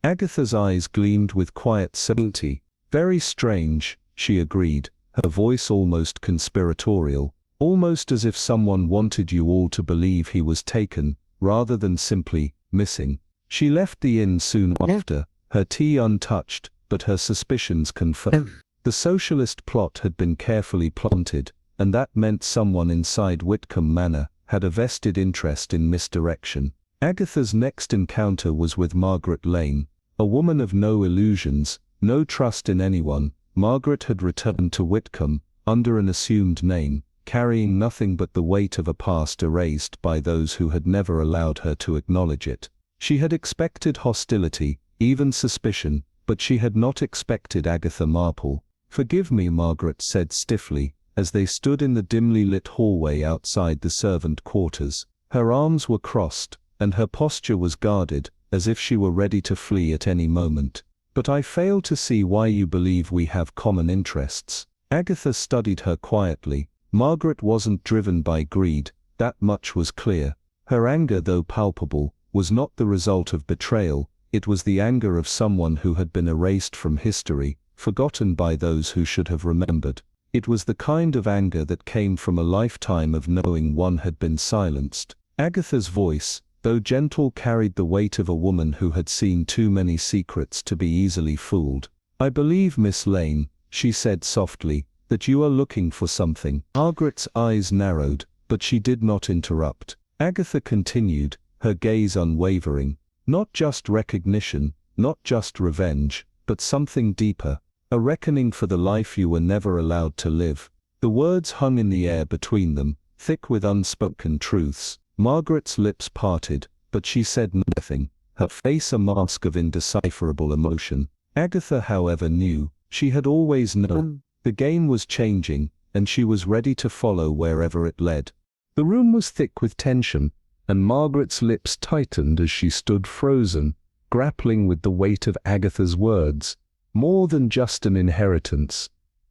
Agatha's eyes gleamed with quiet certainty. "Very strange," she agreed, her voice almost conspiratorial, almost as if someone wanted you all to believe he was taken, rather than simply missing. She left the inn soon after, her tea untouched, but her suspicions confirmed. The socialist plot had been carefully planted, and that meant someone inside Whitcomb Manor had a vested interest in misdirection. Agatha's next encounter was with Margaret Lane, a woman of no illusions, no trust in anyone. Margaret had returned to Whitcomb, under an assumed name, carrying nothing but the weight of a past erased by those who had never allowed her to acknowledge it. She had expected hostility, even suspicion, but she had not expected Agatha Marple. "Forgive me," Margaret said stiffly, as they stood in the dimly lit hallway outside the servant quarters. Her arms were crossed, and her posture was guarded, as if she were ready to flee at any moment. "But I fail to see why you believe we have common interests." Agatha studied her quietly. Margaret wasn't driven by greed, that much was clear. Her anger, though palpable, was not the result of betrayal, it was the anger of someone who had been erased from history, forgotten by those who should have remembered. It was the kind of anger that came from a lifetime of knowing one had been silenced. Agatha's voice, though gentle, carried the weight of a woman who had seen too many secrets to be easily fooled. "I believe, Miss Lane," she said softly, "that you are looking for something." Margaret's eyes narrowed, but she did not interrupt. Agatha continued, her gaze unwavering. "Not just recognition, not just revenge, but something deeper. A reckoning for the life you were never allowed to live." The words hung in the air between them, thick with unspoken truths. Margaret's lips parted, but she said nothing, her face a mask of indecipherable emotion. Agatha, however, knew. She had always known. The game was changing, and she was ready to follow wherever it led. The room was thick with tension, and Margaret's lips tightened as she stood frozen, grappling with the weight of Agatha's words. "More than just an inheritance,"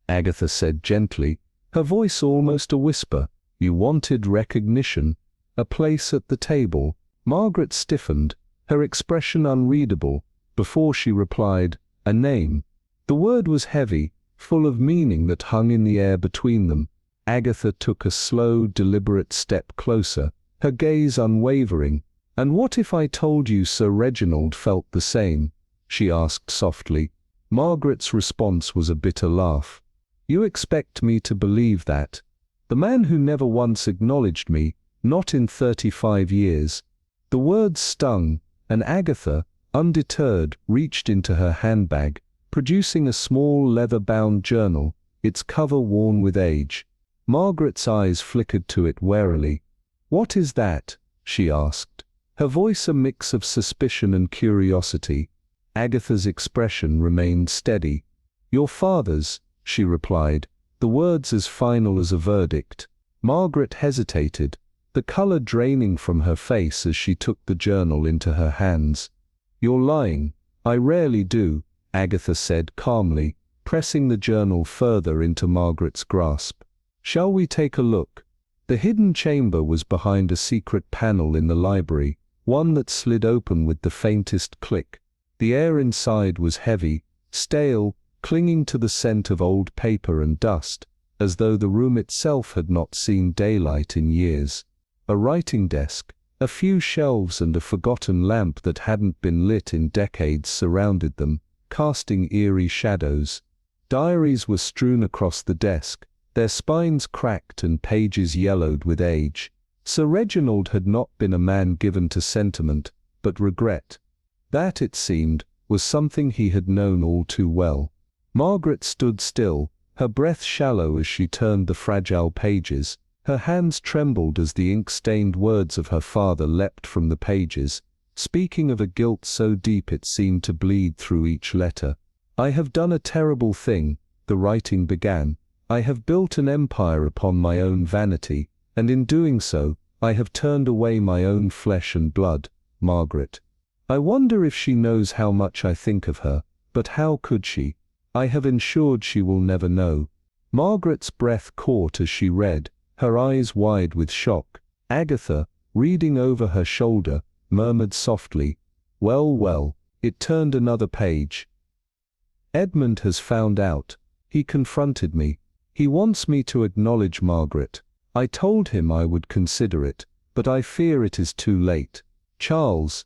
Agatha said gently, her voice almost a whisper. "You wanted recognition, a place at the table." Margaret stiffened, her expression unreadable. Before she replied, "A name." The word was heavy, full of meaning that hung in the air between them. Agatha took a slow, deliberate step closer, her gaze unwavering. "And what if I told you Sir Reginald felt the same?" she asked softly. Margaret's response was a bitter laugh. "You expect me to believe that? The man who never once acknowledged me, not in 35 years. The words stung, and Agatha, undeterred, reached into her handbag, producing a small leather-bound journal, its cover worn with age. Margaret's eyes flickered to it warily. "What is that?" she asked, her voice a mix of suspicion and curiosity. Agatha's expression remained steady. "Your father's," she replied, the words as final as a verdict. Margaret hesitated, the color draining from her face as she took the journal into her hands. "You're lying." "I rarely do," Agatha said calmly, pressing the journal further into Margaret's grasp. "Shall we take a look?" The hidden chamber was behind a secret panel in the library, one that slid open with the faintest click. The air inside was heavy, stale, clinging to the scent of old paper and dust, as though the room itself had not seen daylight in years. A writing desk, a few shelves and a forgotten lamp that hadn't been lit in decades surrounded them, casting eerie shadows. Diaries were strewn across the desk, their spines cracked and pages yellowed with age. Sir Reginald had not been a man given to sentiment, but regret. That, it seemed, was something he had known all too well. Margaret stood still, her breath shallow as she turned the fragile pages. Her hands trembled as the ink-stained words of her father leapt from the pages, speaking of a guilt so deep it seemed to bleed through each letter. "I have done a terrible thing," the writing began. I have built an empire upon my own vanity, and in doing so, I have turned away my own flesh and blood, Margaret. I wonder if she knows how much I think of her, but how could she? I have ensured she will never know. Margaret's breath caught as she read, her eyes wide with shock. Agatha, reading over her shoulder, murmured softly, "Well, well." It turned another page. "Edmund has found out. He confronted me. He wants me to acknowledge Margaret. I told him I would consider it, but I fear it is too late. Charles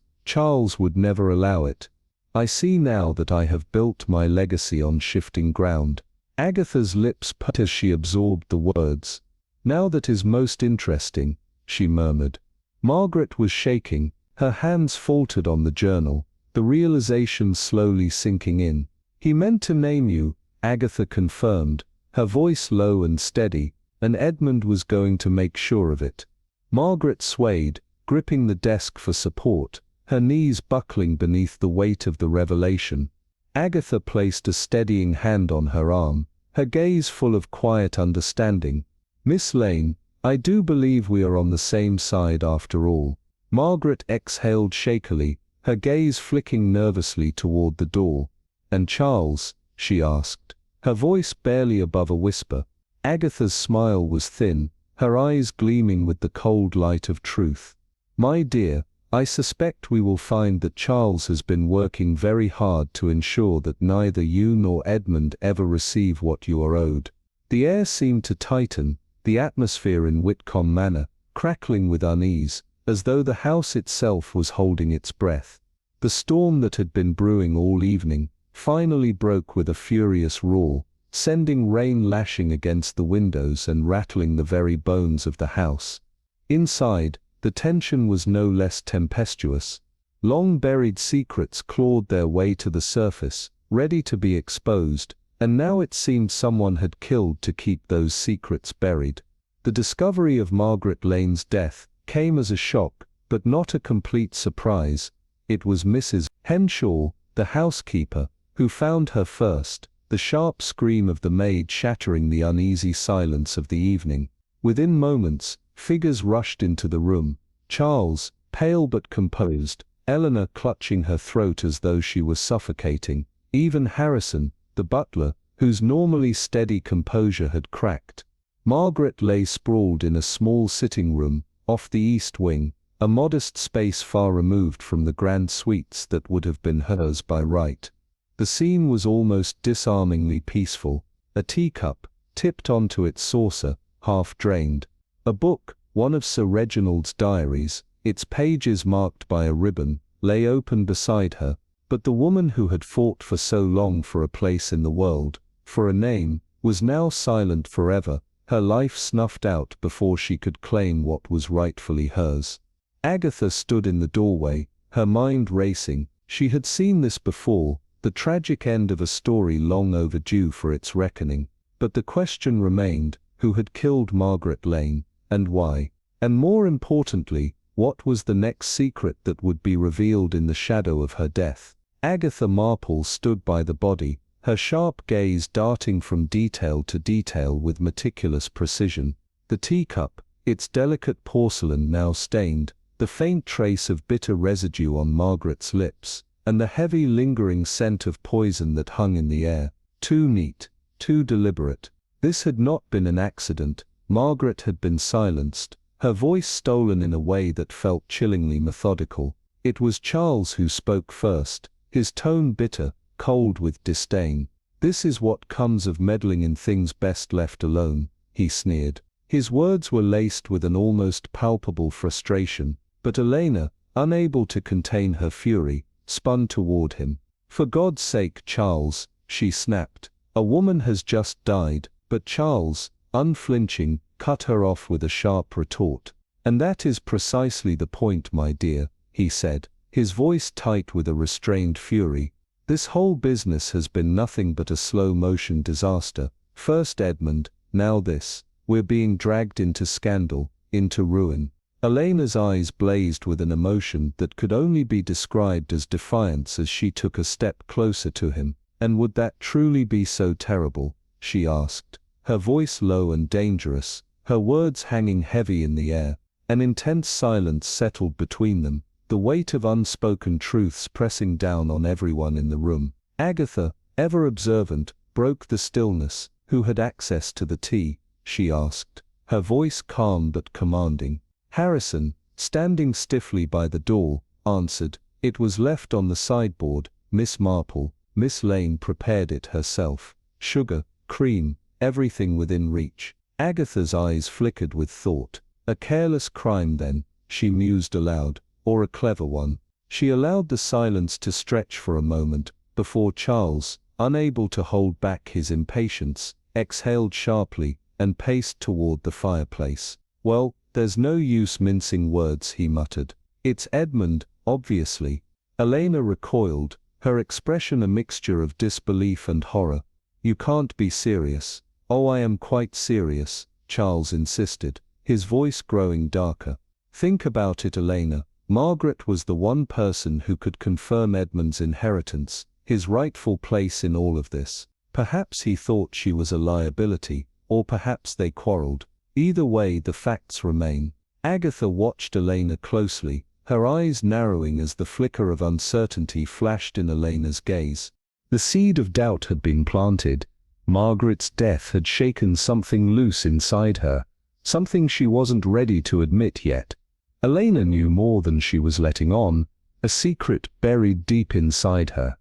would never allow it. I see now that I have built my legacy on shifting ground." Agatha's lips parted as she absorbed the words. "Now that is most interesting," she murmured. Margaret was shaking, her hands faltered on the journal, the realization slowly sinking in. "He meant to name you," Agatha confirmed, her voice low and steady, "and Edmund was going to make sure of it." Margaret swayed, gripping the desk for support, her knees buckling beneath the weight of the revelation. Agatha placed a steadying hand on her arm, her gaze full of quiet understanding. "Miss Lane, I do believe we are on the same side after all." Margaret exhaled shakily, her gaze flicking nervously toward the door. "And Charles?" she asked, her voice barely above a whisper. Agatha's smile was thin, her eyes gleaming with the cold light of truth. "My dear, I suspect we will find that Charles has been working very hard to ensure that neither you nor Edmund ever receive what you are owed." The air seemed to tighten, the atmosphere in Whitcomb Manor, crackling with unease, as though the house itself was holding its breath. The storm that had been brewing all evening finally broke with a furious roar, sending rain lashing against the windows and rattling the very bones of the house. Inside, the tension was no less tempestuous. Long-buried secrets clawed their way to the surface, ready to be exposed, and now it seemed someone had killed to keep those secrets buried. The discovery of Margaret Lane's death came as a shock, but not a complete surprise. It was Mrs. Henshaw, the housekeeper, who found her first, the sharp scream of the maid shattering the uneasy silence of the evening. Within moments, figures rushed into the room. Charles, pale but composed, Eleanor clutching her throat as though she was suffocating, even Harrison, the butler, whose normally steady composure had cracked. Margaret lay sprawled in a small sitting room, off the east wing, a modest space far removed from the grand suites that would have been hers by right. The scene was almost disarmingly peaceful. A teacup, tipped onto its saucer, half drained. A book, one of Sir Reginald's diaries, its pages marked by a ribbon, lay open beside her, but the woman who had fought for so long for a place in the world, for a name, was now silent forever, her life snuffed out before she could claim what was rightfully hers. Agatha stood in the doorway, her mind racing. She had seen this before, the tragic end of a story long overdue for its reckoning, but the question remained, who had killed Margaret Lane, and why? And more importantly, what was the next secret that would be revealed in the shadow of her death? Agatha Marple stood by the body, her sharp gaze darting from detail to detail with meticulous precision. The teacup, its delicate porcelain now stained, the faint trace of bitter residue on Margaret's lips, and the heavy lingering scent of poison that hung in the air. Too neat, too deliberate. This had not been an accident. Margaret had been silenced, her voice stolen in a way that felt chillingly methodical. It was Charles who spoke first, his tone bitter, cold with disdain. "This is what comes of meddling in things best left alone," he sneered. His words were laced with an almost palpable frustration, but Elena, unable to contain her fury, spun toward him. "For God's sake, Charles," she snapped, "a woman has just died." But Charles, unflinching, cut her off with a sharp retort. "And that is precisely the point, my dear," he said, his voice tight with a restrained fury. "This whole business has been nothing but a slow-motion disaster. First Edmund, now this. We're being dragged into scandal, into ruin." Elena's eyes blazed with an emotion that could only be described as defiance as she took a step closer to him. "And would that truly be so terrible?" she asked, her voice low and dangerous, her words hanging heavy in the air. An intense silence settled between them, the weight of unspoken truths pressing down on everyone in the room. Agatha, ever observant, broke the stillness. "Who had access to the tea?" she asked, her voice calm but commanding. Harrison, standing stiffly by the door, answered, "It was left on the sideboard, Miss Marple. Miss Lane prepared it herself. Sugar, cream, everything within reach." Agatha's eyes flickered with thought. A careless crime then, she mused aloud, or a clever one. She allowed the silence to stretch for a moment, before Charles, unable to hold back his impatience, exhaled sharply, and paced toward the fireplace. "Well, there's no use mincing words," he muttered. "It's Edmund, obviously." Elena recoiled, her expression a mixture of disbelief and horror. "You can't be serious." "Oh, I am quite serious," Charles insisted, his voice growing darker. "Think about it, Elena. Margaret was the one person who could confirm Edmund's inheritance, his rightful place in all of this. Perhaps he thought she was a liability, or perhaps they quarreled. Either way, the facts remain." Agatha watched Elena closely, her eyes narrowing as the flicker of uncertainty flashed in Elena's gaze. The seed of doubt had been planted. Margaret's death had shaken something loose inside her, something she wasn't ready to admit yet. Elena knew more than she was letting on, a secret buried deep inside her.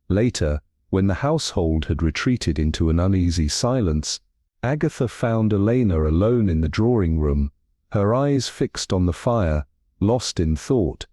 Later, when the household had retreated into an uneasy silence, Agatha found Elena alone in the drawing room, her eyes fixed on the fire, lost in thought.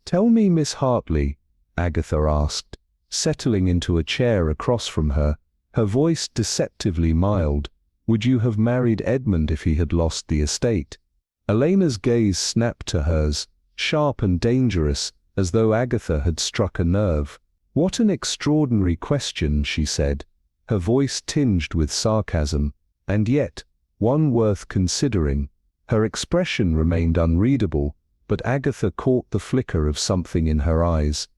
"Tell me, Miss Hartley," Agatha asked, settling into a chair across from her, her voice deceptively mild, "would you have married Edmund if he had lost the estate?" Elena's gaze snapped to hers, sharp and dangerous, as though Agatha had struck a nerve. "What an extraordinary question," she said, her voice tinged with sarcasm, "and yet, one worth considering." Her expression remained unreadable, but Agatha caught the flicker of something in her eyes.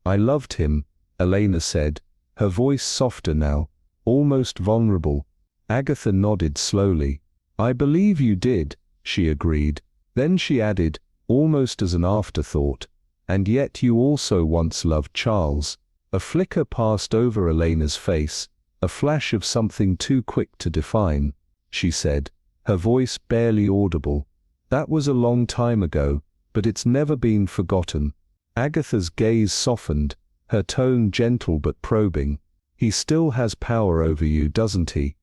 "I loved him," Elena said, her voice softer now, almost vulnerable. Agatha nodded slowly. "I believe you did," she agreed. Then she added, almost as an afterthought, "and yet you also once loved Charles." A flicker passed over Elena's face, a flash of something too quick to define. She said, her voice barely audible, "That was a long time ago, but it's never been forgotten." Agatha's gaze softened, her tone gentle but probing. "He still has power over you, doesn't he?"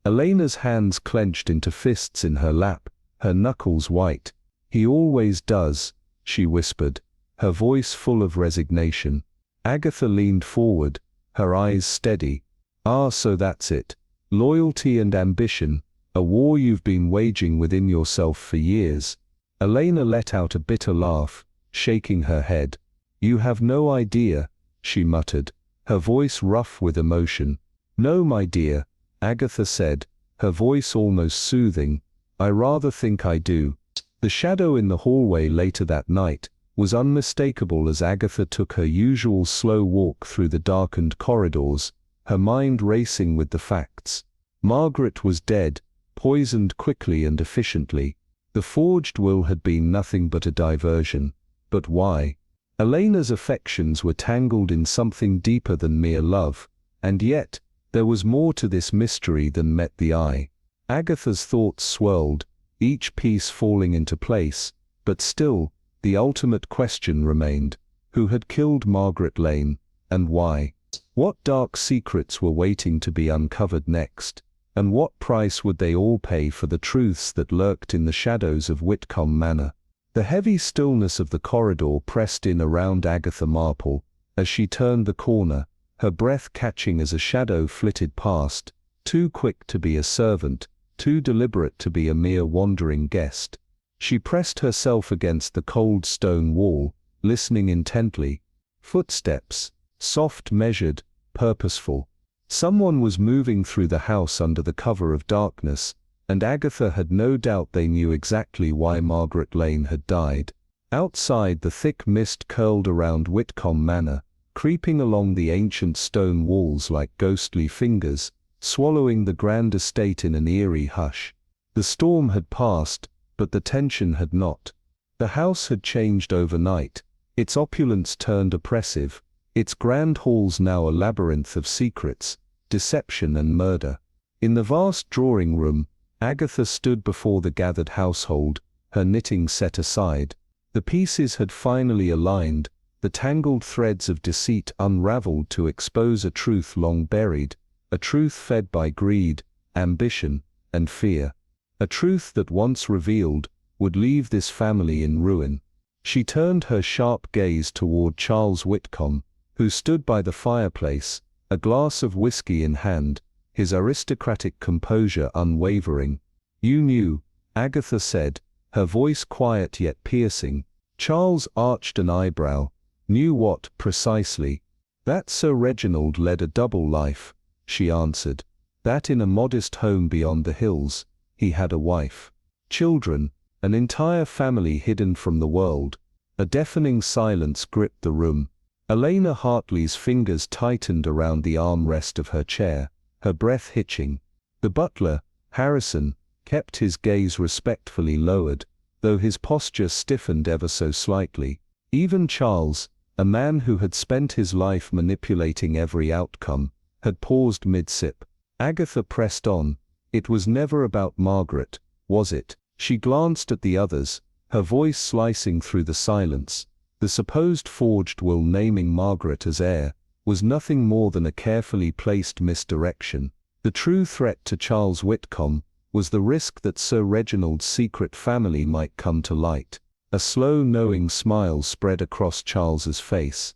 Elena's hands clenched into fists in her lap, her knuckles white. "He always does," she whispered, her voice full of resignation. Agatha leaned forward, her eyes steady. "Ah, so that's it. Loyalty and ambition, a war you've been waging within yourself for years." Elena let out a bitter laugh, shaking her head. "You have no idea," she muttered, her voice rough with emotion. "No, my dear," Agatha said, her voice almost soothing. "I rather think I do." The shadow in the hallway later that night was unmistakable as Agatha took her usual slow walk through the darkened corridors, her mind racing with the facts. Margaret was dead, poisoned quickly and efficiently. The forged will had been nothing but a diversion. But why? Elena's affections were tangled in something deeper than mere love, and yet, there was more to this mystery than met the eye. Agatha's thoughts swirled, each piece falling into place, but still, the ultimate question remained: who had killed Margaret Lane, and why? What dark secrets were waiting to be uncovered next, and what price would they all pay for the truths that lurked in the shadows of Whitcomb Manor? The heavy stillness of the corridor pressed in around Agatha Marple, as she turned the corner, her breath catching as a shadow flitted past, too quick to be a servant, too deliberate to be a mere wandering guest. She pressed herself against the cold stone wall, listening intently. Footsteps, soft, measured, purposeful. Someone was moving through the house under the cover of darkness, and Agatha had no doubt they knew exactly why Margaret Lane had died. Outside, the thick mist curled around Whitcomb Manor, creeping along the ancient stone walls like ghostly fingers, swallowing the grand estate in an eerie hush. The storm had passed, but the tension had not. The house had changed overnight, its opulence turned oppressive, its grand halls now a labyrinth of secrets, deception and murder. In the vast drawing room, Agatha stood before the gathered household, her knitting set aside. The pieces had finally aligned, the tangled threads of deceit unraveled to expose a truth long buried, a truth fed by greed, ambition, and fear. A truth that once revealed, would leave this family in ruin. She turned her sharp gaze toward Charles Whitcomb, who stood by the fireplace, a glass of whiskey in hand, his aristocratic composure unwavering. "You knew," Agatha said, her voice quiet yet piercing. Charles arched an eyebrow. "Knew what, precisely?" "That Sir Reginald led a double life," she answered. "That in a modest home beyond the hills, he had a wife, children, an entire family hidden from the world." A deafening silence gripped the room. Elena Hartley's fingers tightened around the armrest of her chair, her breath hitching. The butler, Harrison, kept his gaze respectfully lowered, though his posture stiffened ever so slightly. Even Charles, a man who had spent his life manipulating every outcome, had paused mid-sip. Agatha pressed on. "It was never about Margaret, was it?" She glanced at the others, her voice slicing through the silence. The supposed forged will naming Margaret as heir was nothing more than a carefully placed misdirection. The true threat to Charles Whitcomb was the risk that Sir Reginald's secret family might come to light. A slow knowing smile spread across Charles's face.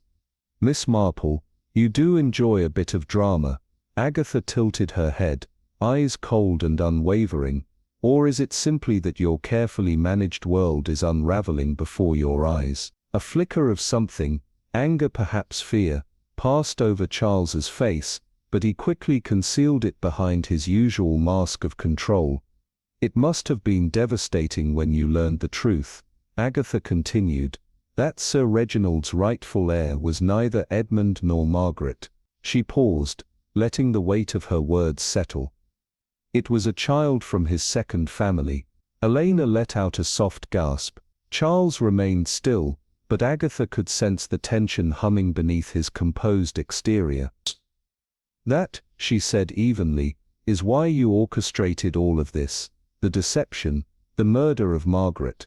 "Miss Marple, you do enjoy a bit of drama." Agatha tilted her head, eyes cold and unwavering. "Or is it simply that your carefully managed world is unraveling before your eyes?" A flicker of something, anger perhaps fear, passed over Charles's face, but he quickly concealed it behind his usual mask of control. "It must have been devastating when you learned the truth," Agatha continued. "That Sir Reginald's rightful heir was neither Edmund nor Margaret." She paused, letting the weight of her words settle. "It was a child from his second family." Elena let out a soft gasp. Charles remained still, but Agatha could sense the tension humming beneath his composed exterior. "That," she said evenly, "is why you orchestrated all of this, the deception, the murder of Margaret.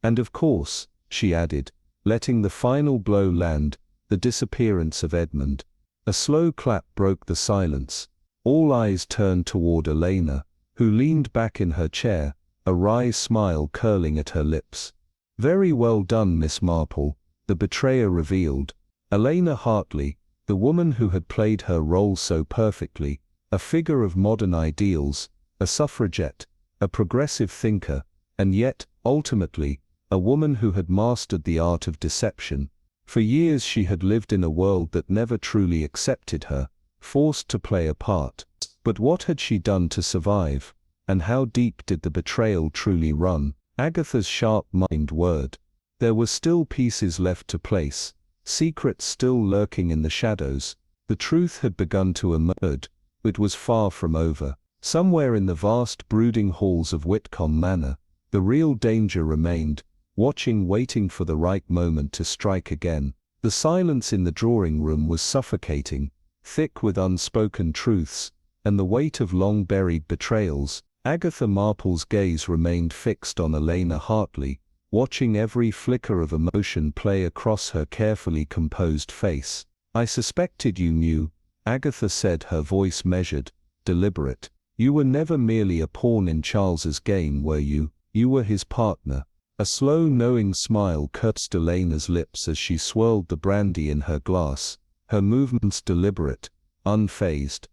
And of course," she added, letting the final blow land, the disappearance of Edmund." A slow clap broke the silence. All eyes turned toward Elena, who leaned back in her chair, a wry smile curling at her lips. "Very well done, Miss Marple," the betrayer revealed. Elena Hartley, the woman who had played her role so perfectly, a figure of modern ideals, a suffragette, a progressive thinker, and yet, ultimately, a woman who had mastered the art of deception. For years she had lived in a world that never truly accepted her, forced to play a part. But what had she done to survive? And how deep did the betrayal truly run? Agatha's sharp mind whirred. There were still pieces left to place, secrets still lurking in the shadows. The truth had begun to emerge. It was far from over. Somewhere in the vast brooding halls of Whitcomb Manor, the real danger remained, watching, waiting for the right moment to strike again. The silence in the drawing room was suffocating, thick with unspoken truths, and the weight of long-buried betrayals. Agatha Marple's gaze remained fixed on Elena Hartley, watching every flicker of emotion play across her carefully composed face. "I suspected you knew," Agatha said, her voice measured, deliberate. "You were never merely a pawn in Charles's game, were you? You were his partner." A slow knowing smile curved Elena's lips as she swirled the brandy in her glass, her movements deliberate, unfazed.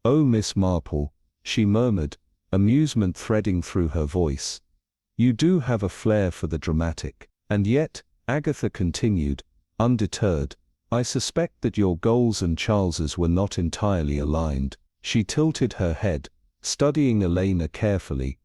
"Oh, Miss Marple," she murmured, amusement threading through her voice. "You do have a flair for the dramatic. And yet," Agatha continued, undeterred, "I suspect that your goals and Charles's were not entirely aligned." She tilted her head, studying Elena carefully.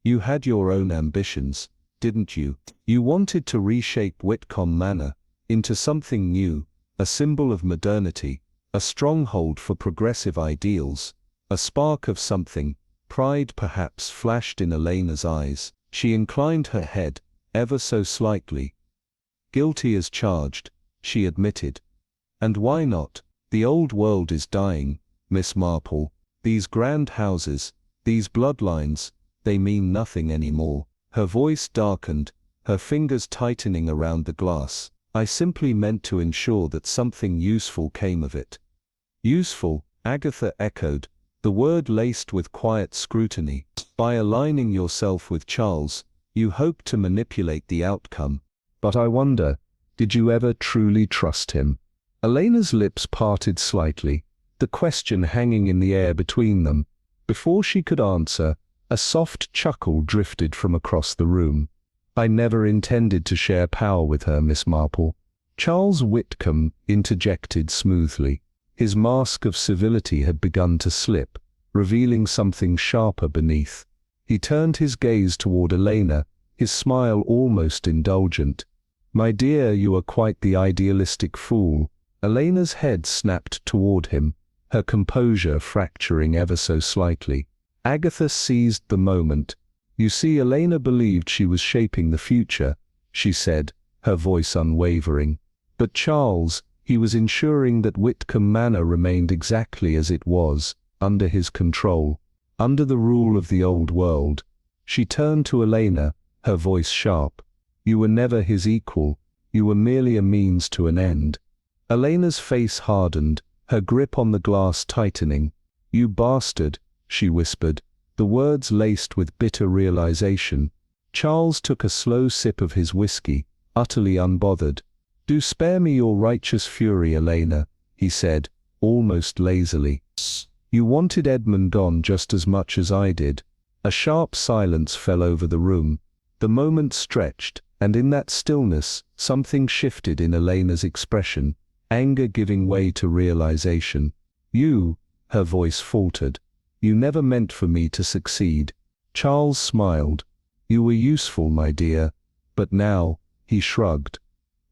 "You had your own ambitions, didn't you? You wanted to reshape Whitcomb Manor into something new, a symbol of modernity, a stronghold for progressive ideals. A spark of something, pride perhaps, flashed in Elena's eyes. She inclined her head, ever so slightly. Guilty as charged, she admitted. And why not? The old world is dying, Miss Marple. These grand houses, these bloodlines, they mean nothing anymore. Her voice darkened, her fingers tightening around the glass. I simply meant to ensure that something useful came of it. Useful, Agatha echoed, the word laced with quiet scrutiny. By aligning yourself with Charles, you hope to manipulate the outcome. But I wonder, did you ever truly trust him? Elena's lips parted slightly, the question hanging in the air between them. Before she could answer, a soft chuckle drifted from across the room. I never intended to share power with her, Miss Marple. Charles Whitcomb interjected smoothly. His mask of civility had begun to slip, revealing something sharper beneath. He turned his gaze toward Elena, his smile almost indulgent. My dear, you are quite the idealistic fool. Elena's head snapped toward him, her composure fracturing ever so slightly. Agatha seized the moment. You see, Elena believed she was shaping the future, she said, her voice unwavering. But Charles, he was ensuring that Whitcomb Manor remained exactly as it was, under his control, under the rule of the old world. She turned to Elena, her voice sharp. You were never his equal, you were merely a means to an end. Elena's face hardened, her grip on the glass tightening. You bastard, she whispered, the words laced with bitter realization. Charles took a slow sip of his whiskey, utterly unbothered. Do spare me your righteous fury, Elena, he said, almost lazily. You wanted Edmund gone just as much as I did. A sharp silence fell over the room. The moment stretched, and in that stillness, something shifted in Elena's expression, anger giving way to realization. You, her voice faltered. You never meant for me to succeed. Charles smiled. You were useful, my dear. But now, he shrugged.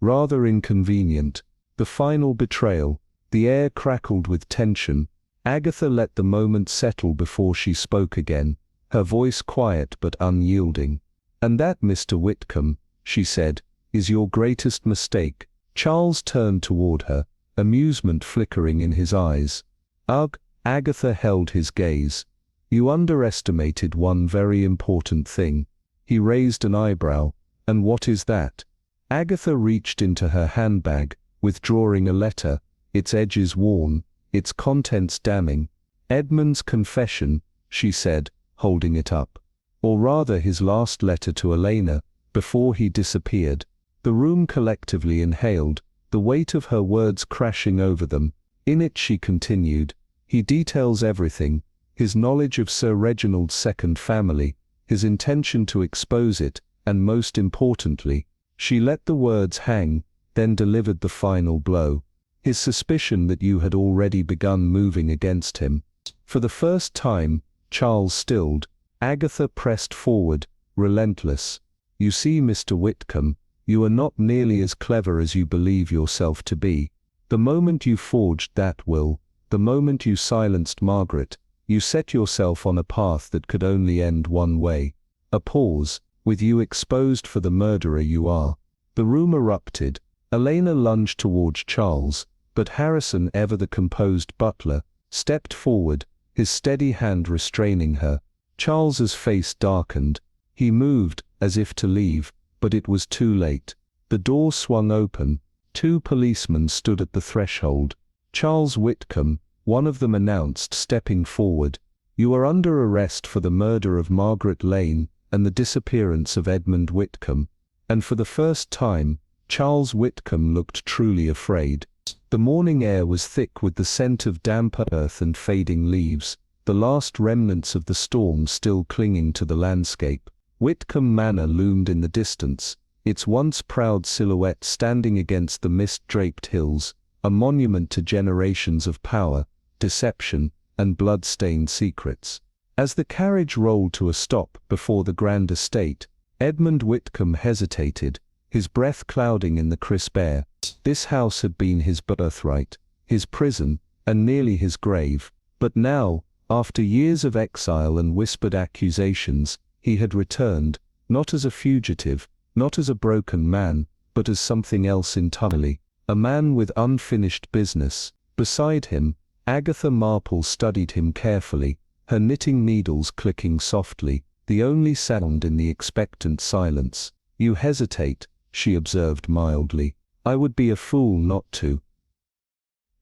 Rather inconvenient. The final betrayal. The air crackled with tension. Agatha let the moment settle before she spoke again, her voice quiet but unyielding. And that, Mr. Whitcomb, she said, is your greatest mistake. Charles turned toward her, amusement flickering in his eyes. Ugh, Agatha held his gaze. You underestimated one very important thing. He raised an eyebrow. And what is that? Agatha reached into her handbag, withdrawing a letter, its edges worn, its contents damning. Edmund's confession, she said, holding it up. Or rather his last letter to Elena, before he disappeared. The room collectively inhaled, the weight of her words crashing over them. In it she continued. He details everything, his knowledge of Sir Reginald's second family, his intention to expose it, and most importantly, she let the words hang, then delivered the final blow. His suspicion that you had already begun moving against him. For the first time, Charles stilled. Agatha pressed forward, relentless. You see, Mr. Whitcomb, you are not nearly as clever as you believe yourself to be. The moment you forged that will, the moment you silenced Margaret, you set yourself on a path that could only end one way. A pause, with you exposed for the murderer you are. The room erupted. Elena lunged towards Charles, but Harrison, ever the composed butler, stepped forward, his steady hand restraining her. Charles's face darkened. He moved, as if to leave, but it was too late. The door swung open. 2 policemen stood at the threshold. Charles Whitcomb, one of them announced, stepping forward. You are under arrest for the murder of Margaret Lane and the disappearance of Edmund Whitcomb. And for the first time, Charles Whitcomb looked truly afraid. The morning air was thick with the scent of damp earth and fading leaves, the last remnants of the storm still clinging to the landscape. Whitcomb Manor loomed in the distance, its once proud silhouette standing against the mist-draped hills, a monument to generations of power, deception, and blood-stained secrets. As the carriage rolled to a stop before the grand estate, Edmund Whitcomb hesitated, his breath clouding in the crisp air. This house had been his birthright, his prison, and nearly his grave. But now, After years of exile and whispered accusations, he had returned, not as a fugitive, not as a broken man, but as something else entirely, a man with unfinished business. Beside him, Agatha Marple studied him carefully, her knitting needles clicking softly, the only sound in the expectant silence. "You hesitate," she observed mildly. "I would be a fool not to."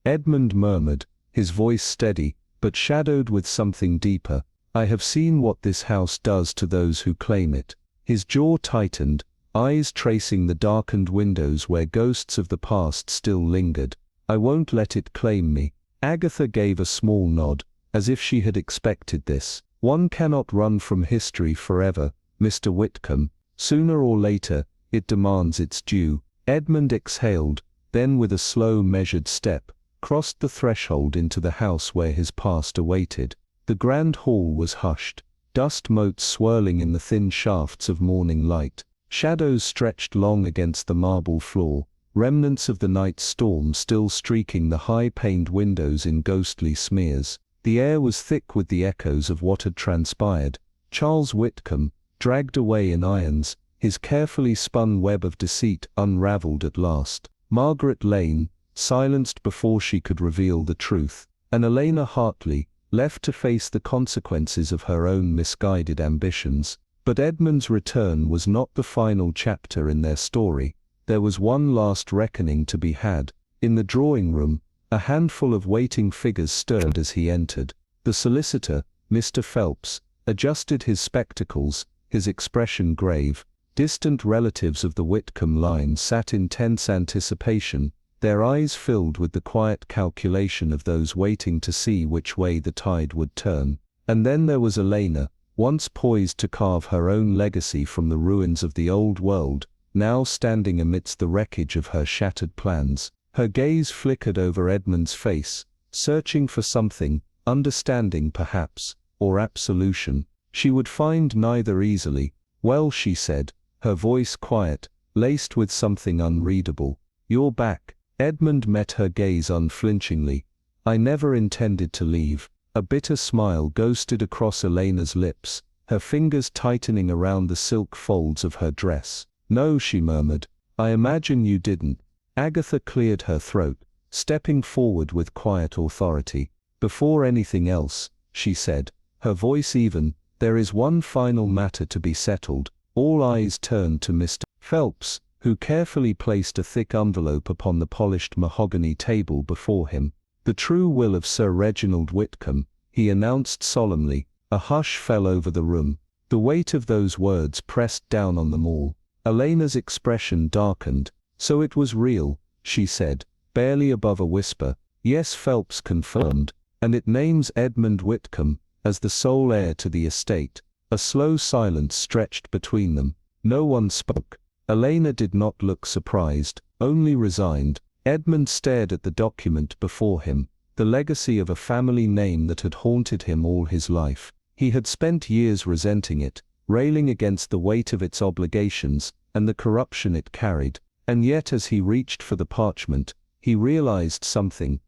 Edmund murmured, his voice steady, but shadowed with something deeper. "I have seen what this house does to those who claim it." His jaw tightened, eyes tracing the darkened windows where ghosts of the past still lingered. "I won't let it claim me." Agatha gave a small nod, as if she had expected this. "One cannot run from history forever, Mr. Whitcomb. Sooner or later, it demands its due." Edmund exhaled, then with a slow measured step, crossed the threshold into the house where his past awaited. The grand hall was hushed, dust motes swirling in the thin shafts of morning light. Shadows stretched long against the marble floor, remnants of the night's storm still streaking the high-paned windows in ghostly smears. The air was thick with the echoes of what had transpired. Charles Whitcomb, dragged away in irons, his carefully spun web of deceit unraveled at last. Margaret Lane, silenced before she could reveal the truth. And Elena Hartley, left to face the consequences of her own misguided ambitions. But Edmund's return was not the final chapter in their story. There was one last reckoning to be had. In the drawing room, a handful of waiting figures stirred as he entered. The solicitor, Mr. Phelps, adjusted his spectacles, his expression grave. Distant relatives of the Whitcomb line sat in tense anticipation, their eyes filled with the quiet calculation of those waiting to see which way the tide would turn. And then there was Elena, once poised to carve her own legacy from the ruins of the old world, now standing amidst the wreckage of her shattered plans. Her gaze flickered over Edmund's face, searching for something, understanding perhaps, or absolution. She would find neither easily. "Well," she said, her voice quiet, laced with something unreadable. "You're back." Edmund met her gaze unflinchingly. "I never intended to leave." A bitter smile ghosted across Elena's lips, her fingers tightening around the silk folds of her dress. "No," she murmured. "I imagine you didn't." Agatha cleared her throat, stepping forward with quiet authority. "Before anything else," she said, her voice even, "there is one final matter to be settled." All eyes turned to Mr. Phelps, who carefully placed a thick envelope upon the polished mahogany table before him. "The true will of Sir Reginald Whitcomb," he announced solemnly. A hush fell over the room. The weight of those words pressed down on them all. Elena's expression darkened. "So it was real," she said, barely above a whisper. "Yes," Phelps confirmed. "And it names Edmund Whitcomb as the sole heir to the estate." A slow silence stretched between them. No one spoke. Elena did not look surprised, only resigned. Edmund stared at the document before him, the legacy of a family name that had haunted him all his life. He had spent years resenting it, railing against the weight of its obligations, and the corruption it carried. And yet as he reached for the parchment, he realized something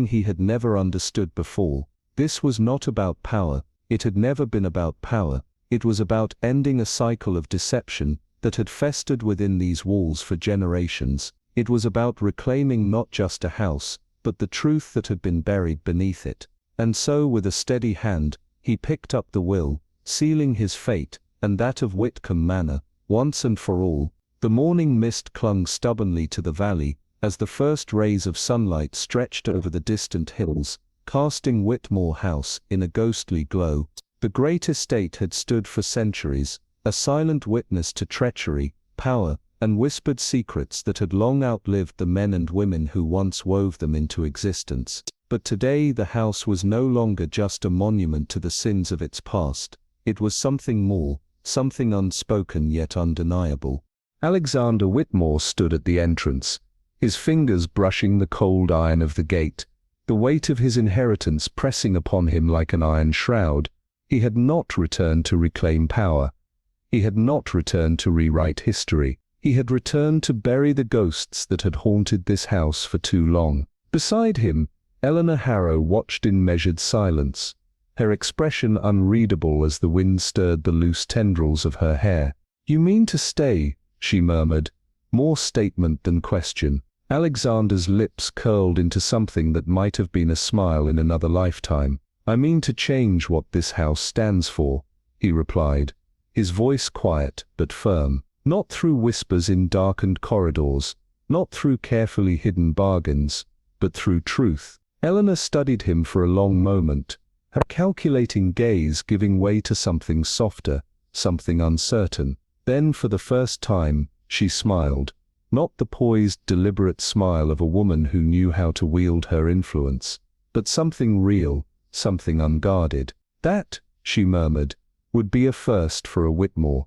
he had never understood before. This was not about power, it had never been about power, it was about ending a cycle of deception that had festered within these walls for generations. It was about reclaiming not just a house, but the truth that had been buried beneath it. And so with a steady hand, he picked up the will, sealing his fate, and that of Whitcomb Manor, once and for all. The morning mist clung stubbornly to the valley, as the first rays of sunlight stretched over the distant hills, casting Whitmore House in a ghostly glow. The great estate had stood for centuries, a silent witness to treachery, power, and whispered secrets that had long outlived the men and women who once wove them into existence. But today the house was no longer just a monument to the sins of its past. It was something more, something unspoken yet undeniable. Alexander Whitmore stood at the entrance, his fingers brushing the cold iron of the gate, the weight of his inheritance pressing upon him like an iron shroud. He had not returned to reclaim power. He had not returned to rewrite history. He had returned to bury the ghosts that had haunted this house for too long. Beside him, Eleanor Harrow watched in measured silence, her expression unreadable as the wind stirred the loose tendrils of her hair. "You mean to stay?" she murmured, more statement than question. Alexander's lips curled into something that might have been a smile in another lifetime. "I mean to change what this house stands for," he replied, his voice quiet but firm. "Not through whispers in darkened corridors, not through carefully hidden bargains, but through truth." Eleanor studied him for a long moment, her calculating gaze giving way to something softer, something uncertain. Then, for the first time, she smiled. Not the poised, deliberate smile of a woman who knew how to wield her influence, but something real, something unguarded. "That," she murmured, "would be a first for a Whitmore."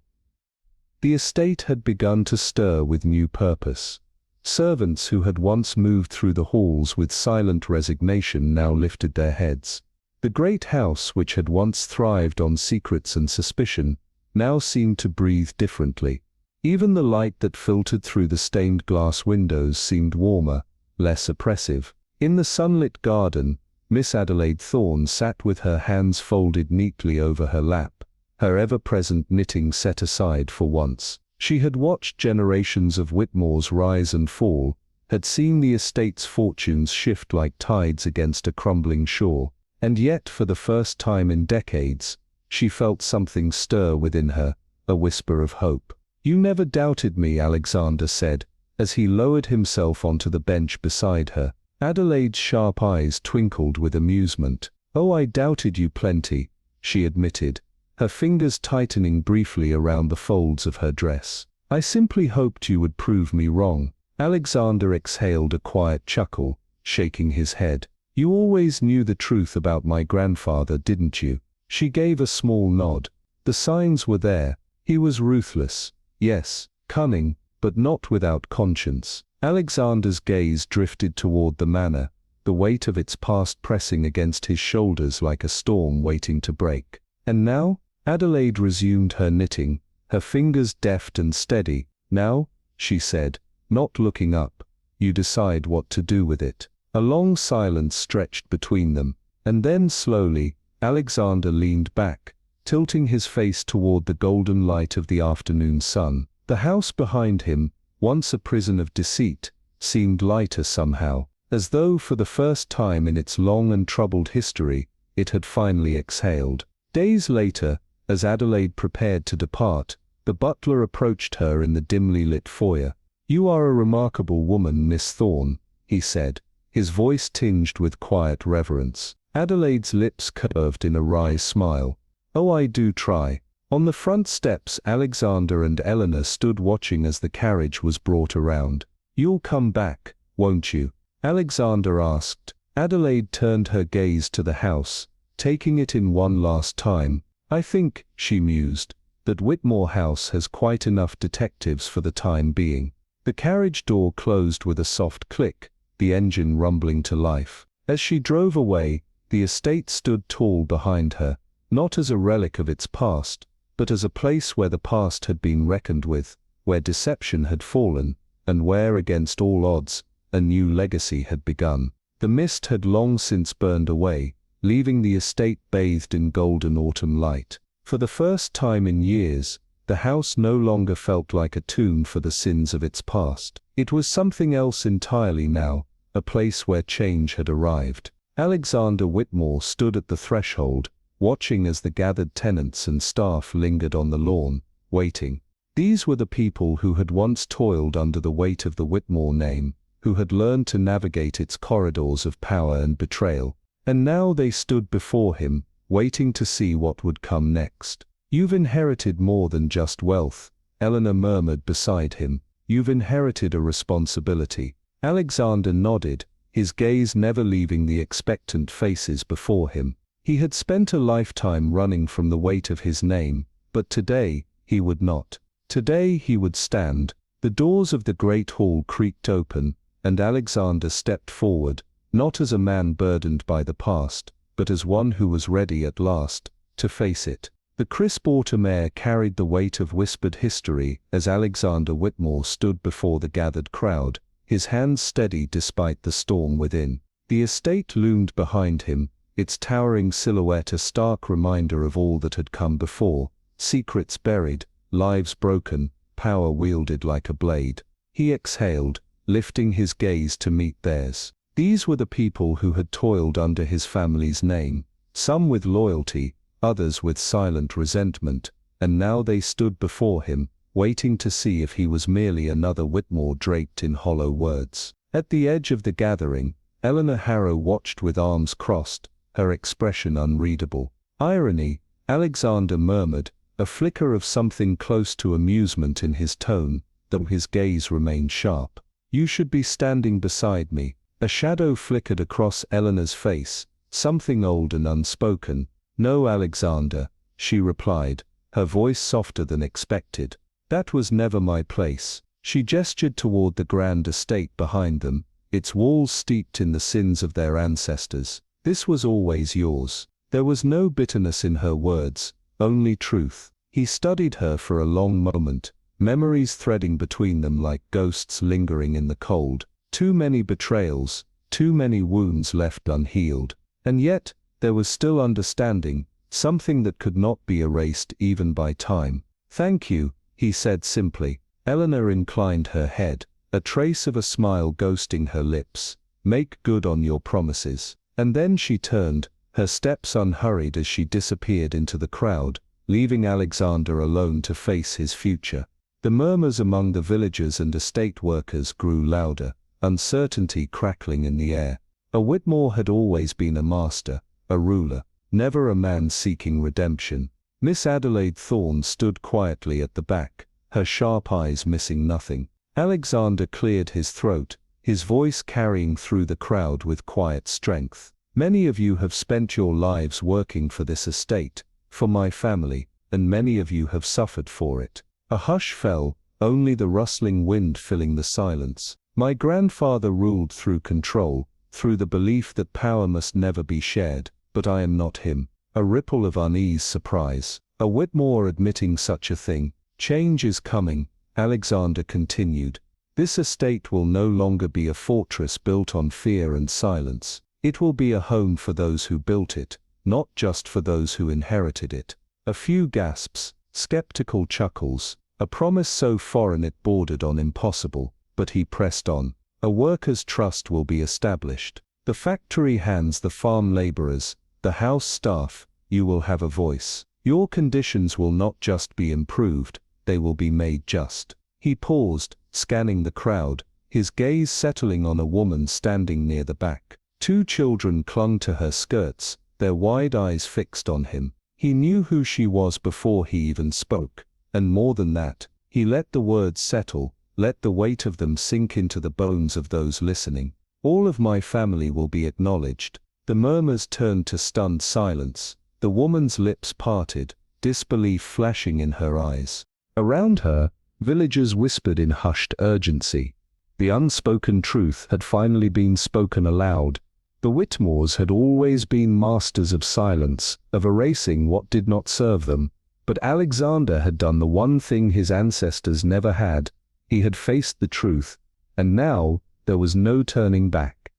The estate had begun to stir with new purpose. Servants who had once moved through the halls with silent resignation now lifted their heads. The great house, which had once thrived on secrets and suspicion, now seemed to breathe differently. Even the light that filtered through the stained glass windows seemed warmer, less oppressive. In the sunlit garden, Miss Adelaide Thorne sat with her hands folded neatly over her lap, her ever-present knitting set aside for once. She had watched generations of Whitmores rise and fall, had seen the estate's fortunes shift like tides against a crumbling shore, and yet for the first time in decades, she felt something stir within her, a whisper of hope. "You never doubted me," Alexander said, as he lowered himself onto the bench beside her. Adelaide's sharp eyes twinkled with amusement. "Oh, I doubted you plenty," she admitted, her fingers tightening briefly around the folds of her dress. "I simply hoped you would prove me wrong." Alexander exhaled a quiet chuckle, shaking his head. "You always knew the truth about my grandfather, didn't you?" She gave a small nod. The signs were there. He was ruthless. Yes, cunning, but not without conscience. Alexander's gaze drifted toward the manor, the weight of its past pressing against his shoulders like a storm waiting to break. "And now?" Adelaide resumed her knitting, her fingers deft and steady. "Now," she said, not looking up, "you decide what to do with it." A long silence stretched between them, and then slowly, Alexander leaned back, tilting his face toward the golden light of the afternoon sun. The house behind him, once a prison of deceit, seemed lighter somehow, as though for the first time in its long and troubled history, it had finally exhaled. Days later, as Adelaide prepared to depart, the butler approached her in the dimly lit foyer. "You are a remarkable woman, Miss Thorne," he said, his voice tinged with quiet reverence. Adelaide's lips curved in a wry smile. "Oh, I do try." On the front steps, Alexander and Eleanor stood watching as the carriage was brought around. "You'll come back, won't you?" Alexander asked. Adelaide turned her gaze to the house, taking it in one last time. "I think," she mused, "that Whitmore House has quite enough detectives for the time being." The carriage door closed with a soft click, the engine rumbling to life. As she drove away, the estate stood tall behind her, not as a relic of its past, but as a place where the past had been reckoned with, where deception had fallen, and where, against all odds, a new legacy had begun. The mist had long since burned away, leaving the estate bathed in golden autumn light. For the first time in years, the house no longer felt like a tomb for the sins of its past. It was something else entirely now, a place where change had arrived. Alexander Whitmore stood at the threshold, watching as the gathered tenants and staff lingered on the lawn, waiting. These were the people who had once toiled under the weight of the Whitmore name, who had learned to navigate its corridors of power and betrayal, and now they stood before him, waiting to see what would come next. "You've inherited more than just wealth," Eleanor murmured beside him. "You've inherited a responsibility." Alexander nodded, his gaze never leaving the expectant faces before him. He had spent a lifetime running from the weight of his name, but today, he would not. Today he would stand. The doors of the great hall creaked open, and Alexander stepped forward, not as a man burdened by the past, but as one who was ready at last to face it. The crisp autumn air carried the weight of whispered history as Alexander Whitmore stood before the gathered crowd, his hands steady despite the storm within. The estate loomed behind him, its towering silhouette a stark reminder of all that had come before, secrets buried, lives broken, power wielded like a blade. He exhaled, lifting his gaze to meet theirs. These were the people who had toiled under his family's name, some with loyalty, others with silent resentment, and now they stood before him, waiting to see if he was merely another Whitmore draped in hollow words. At the edge of the gathering, Eleanor Harrow watched with arms crossed, her expression unreadable. Irony, Alexander murmured, a flicker of something close to amusement in his tone, though his gaze remained sharp. "You should be standing beside me." A shadow flickered across Eleanor's face, something old and unspoken. "No, Alexander," she replied, her voice softer than expected. "That was never my place." She gestured toward the grand estate behind them, its walls steeped in the sins of their ancestors. "This was always yours." There was no bitterness in her words, only truth. He studied her for a long moment, memories threading between them like ghosts lingering in the cold. Too many betrayals, too many wounds left unhealed. And yet, there was still understanding, something that could not be erased even by time. "Thank you," he said simply. Eleanor inclined her head, a trace of a smile ghosting her lips. "Make good on your promises." And then she turned, her steps unhurried as she disappeared into the crowd, leaving Alexander alone to face his future. The murmurs among the villagers and estate workers grew louder, uncertainty crackling in the air. A Whitmore had always been a master, a ruler, never a man seeking redemption. Miss Adelaide Thorne stood quietly at the back, her sharp eyes missing nothing. Alexander cleared his throat, his voice carrying through the crowd with quiet strength. "Many of you have spent your lives working for this estate, for my family, and many of you have suffered for it." A hush fell, only the rustling wind filling the silence. "My grandfather ruled through control, through the belief that power must never be shared, but I am not him." A ripple of uneasy surprise. A Whitmore admitting such a thing. "Change is coming," Alexander continued. "This estate will no longer be a fortress built on fear and silence. It will be a home for those who built it, not just for those who inherited it." A few gasps, skeptical chuckles, a promise so foreign it bordered on impossible, but he pressed on. "A worker's trust will be established. The factory hands, the farm laborers, the house staff, you will have a voice. Your conditions will not just be improved, they will be made just." He paused, scanning the crowd, his gaze settling on a woman standing near the back. Two children clung to her skirts, their wide eyes fixed on him. He knew who she was before he even spoke, and more than that, he let the words settle, let the weight of them sink into the bones of those listening. "All of my family will be acknowledged." The murmurs turned to stunned silence. The woman's lips parted, disbelief flashing in her eyes. Around her, villagers whispered in hushed urgency. The unspoken truth had finally been spoken aloud. The Whitmores had always been masters of silence, of erasing what did not serve them. But Alexander had done the one thing his ancestors never had. He had faced the truth, and now there was no turning back.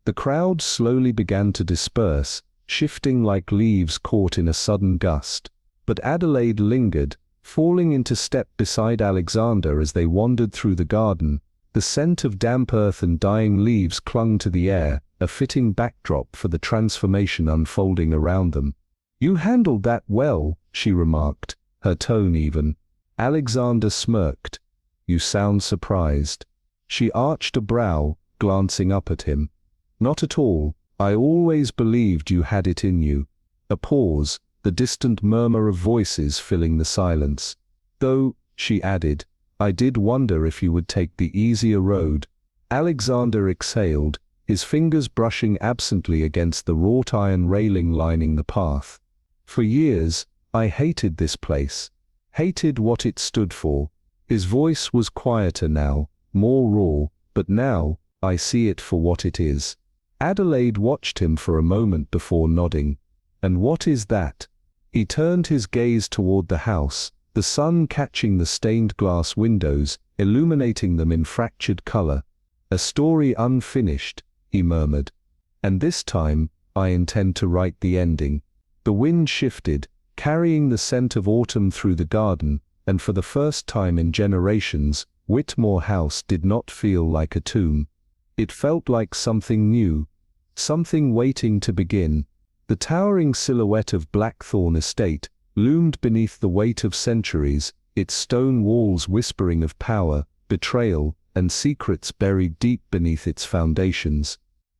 The crowd slowly began to disperse, shifting like leaves caught in a sudden gust. But Adelaide lingered, falling into step beside Alexander as they wandered through the garden. The scent of damp earth and dying leaves clung to the air, a fitting backdrop for the transformation unfolding around them. "You handled that well," she remarked, her tone even. Alexander smirked. "You sound surprised." She arched a brow, glancing up at him. "Not at all. I always believed you had it in you." A pause, the distant murmur of voices filling the silence. "Though," she added, "I did wonder if you would take the easier road." Alexander exhaled, his fingers brushing absently against the wrought iron railing lining the path. "For years, I hated this place. Hated what it stood for." His voice was quieter now, more raw, but now, I see it for what it is. Adelaide watched him for a moment before nodding. "And what is that?" He turned his gaze toward the house, the sun catching the stained glass windows, illuminating them in fractured color. "A story unfinished," he murmured. "And this time, I intend to write the ending. The wind shifted, carrying the scent of autumn through the garden, and for the first time in generations, Whitmore House did not feel like a tomb. It felt like something new, something waiting to begin. The towering silhouette of Blackthorn Estate loomed beneath the weight of centuries, its stone walls whispering of power, betrayal, and secrets buried deep beneath its foundations.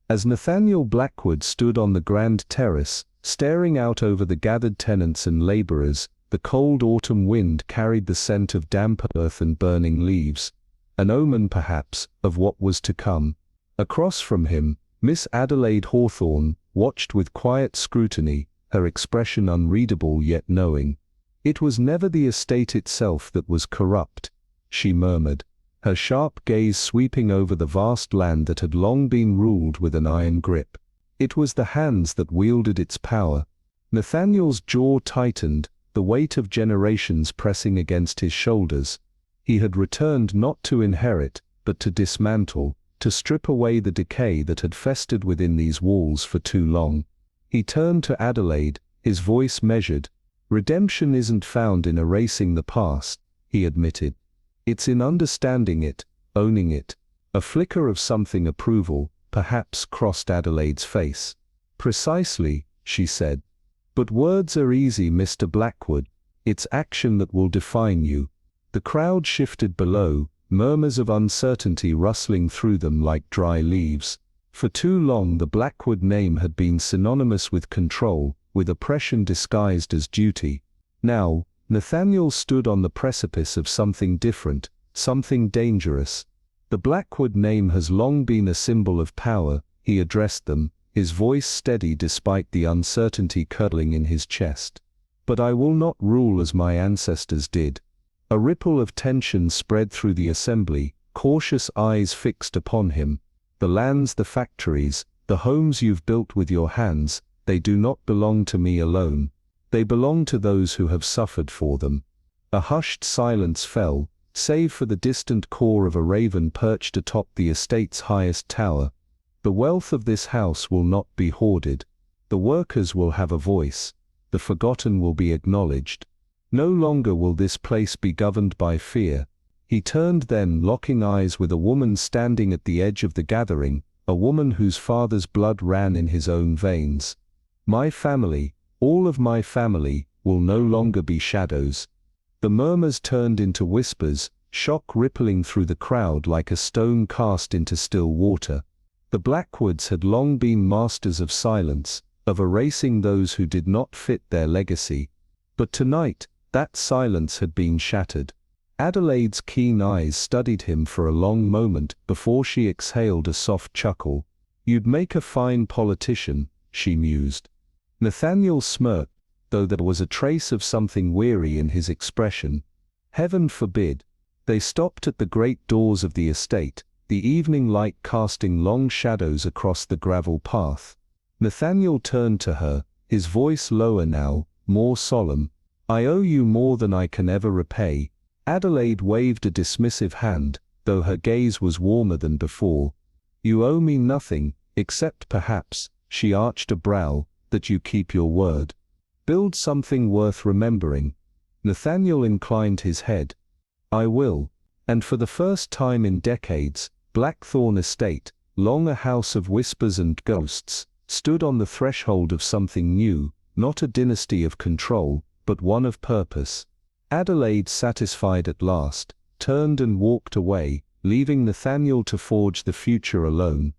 As Nathaniel Blackwood stood on the grand terrace, staring out over the gathered tenants and laborers, the cold autumn wind carried the scent of damp earth and burning leaves, an omen perhaps of what was to come. Across from him, Miss Adelaide Hawthorne watched with quiet scrutiny, her expression unreadable yet knowing. "It was never the estate itself that was corrupt," she murmured, her sharp gaze sweeping over the vast land that had long been ruled with an iron grip. "It was the hands that wielded its power." Nathaniel's jaw tightened, the weight of generations pressing against his shoulders. He had returned not to inherit, but to dismantle, to strip away the decay that had festered within these walls for too long. He turned to Adelaide, his voice measured. "Redemption isn't found in erasing the past," he admitted. "It's in understanding it, owning it." A flicker of something approval, perhaps, crossed Adelaide's face. "Precisely," she said. "But words are easy, Mr. Blackwood. It's action that will define you." The crowd shifted below, murmurs of uncertainty rustling through them like dry leaves. For too long the Blackwood name had been synonymous with control, with oppression disguised as duty. Now, Nathaniel stood on the precipice of something different, something dangerous. "The Blackwood name has long been a symbol of power," he addressed them, his voice steady despite the uncertainty curdling in his chest. "But I will not rule as my ancestors did." A ripple of tension spread through the assembly, cautious eyes fixed upon him. "The lands, the factories, the homes you've built with your hands, they do not belong to me alone. They belong to those who have suffered for them." A hushed silence fell, save for the distant caw of a raven perched atop the estate's highest tower. "The wealth of this house will not be hoarded. The workers will have a voice. The forgotten will be acknowledged. No longer will this place be governed by fear." He turned then, locking eyes with a woman standing at the edge of the gathering, a woman whose father's blood ran in his own veins. "My family, all of my family, will no longer be shadows." The murmurs turned into whispers, shock rippling through the crowd like a stone cast into still water. The Blackwoods had long been masters of silence, of erasing those who did not fit their legacy. But tonight, that silence had been shattered. Adelaide's keen eyes studied him for a long moment before she exhaled a soft chuckle. "You'd make a fine politician," she mused. Nathaniel smirked, though there was a trace of something weary in his expression. "Heaven forbid." They stopped at the great doors of the estate, the evening light casting long shadows across the gravel path. Nathaniel turned to her, his voice lower now, more solemn. "I owe you more than I can ever repay." Adelaide waved a dismissive hand, though her gaze was warmer than before. "You owe me nothing, except perhaps," she arched a brow, "that you keep your word. Build something worth remembering." Nathaniel inclined his head. "I will." And for the first time in decades, Blackthorn Estate, long a house of whispers and ghosts, stood on the threshold of something new, not a dynasty of control, but one of purpose. Adelaide, satisfied at last, turned and walked away, leaving Nathaniel to forge the future alone.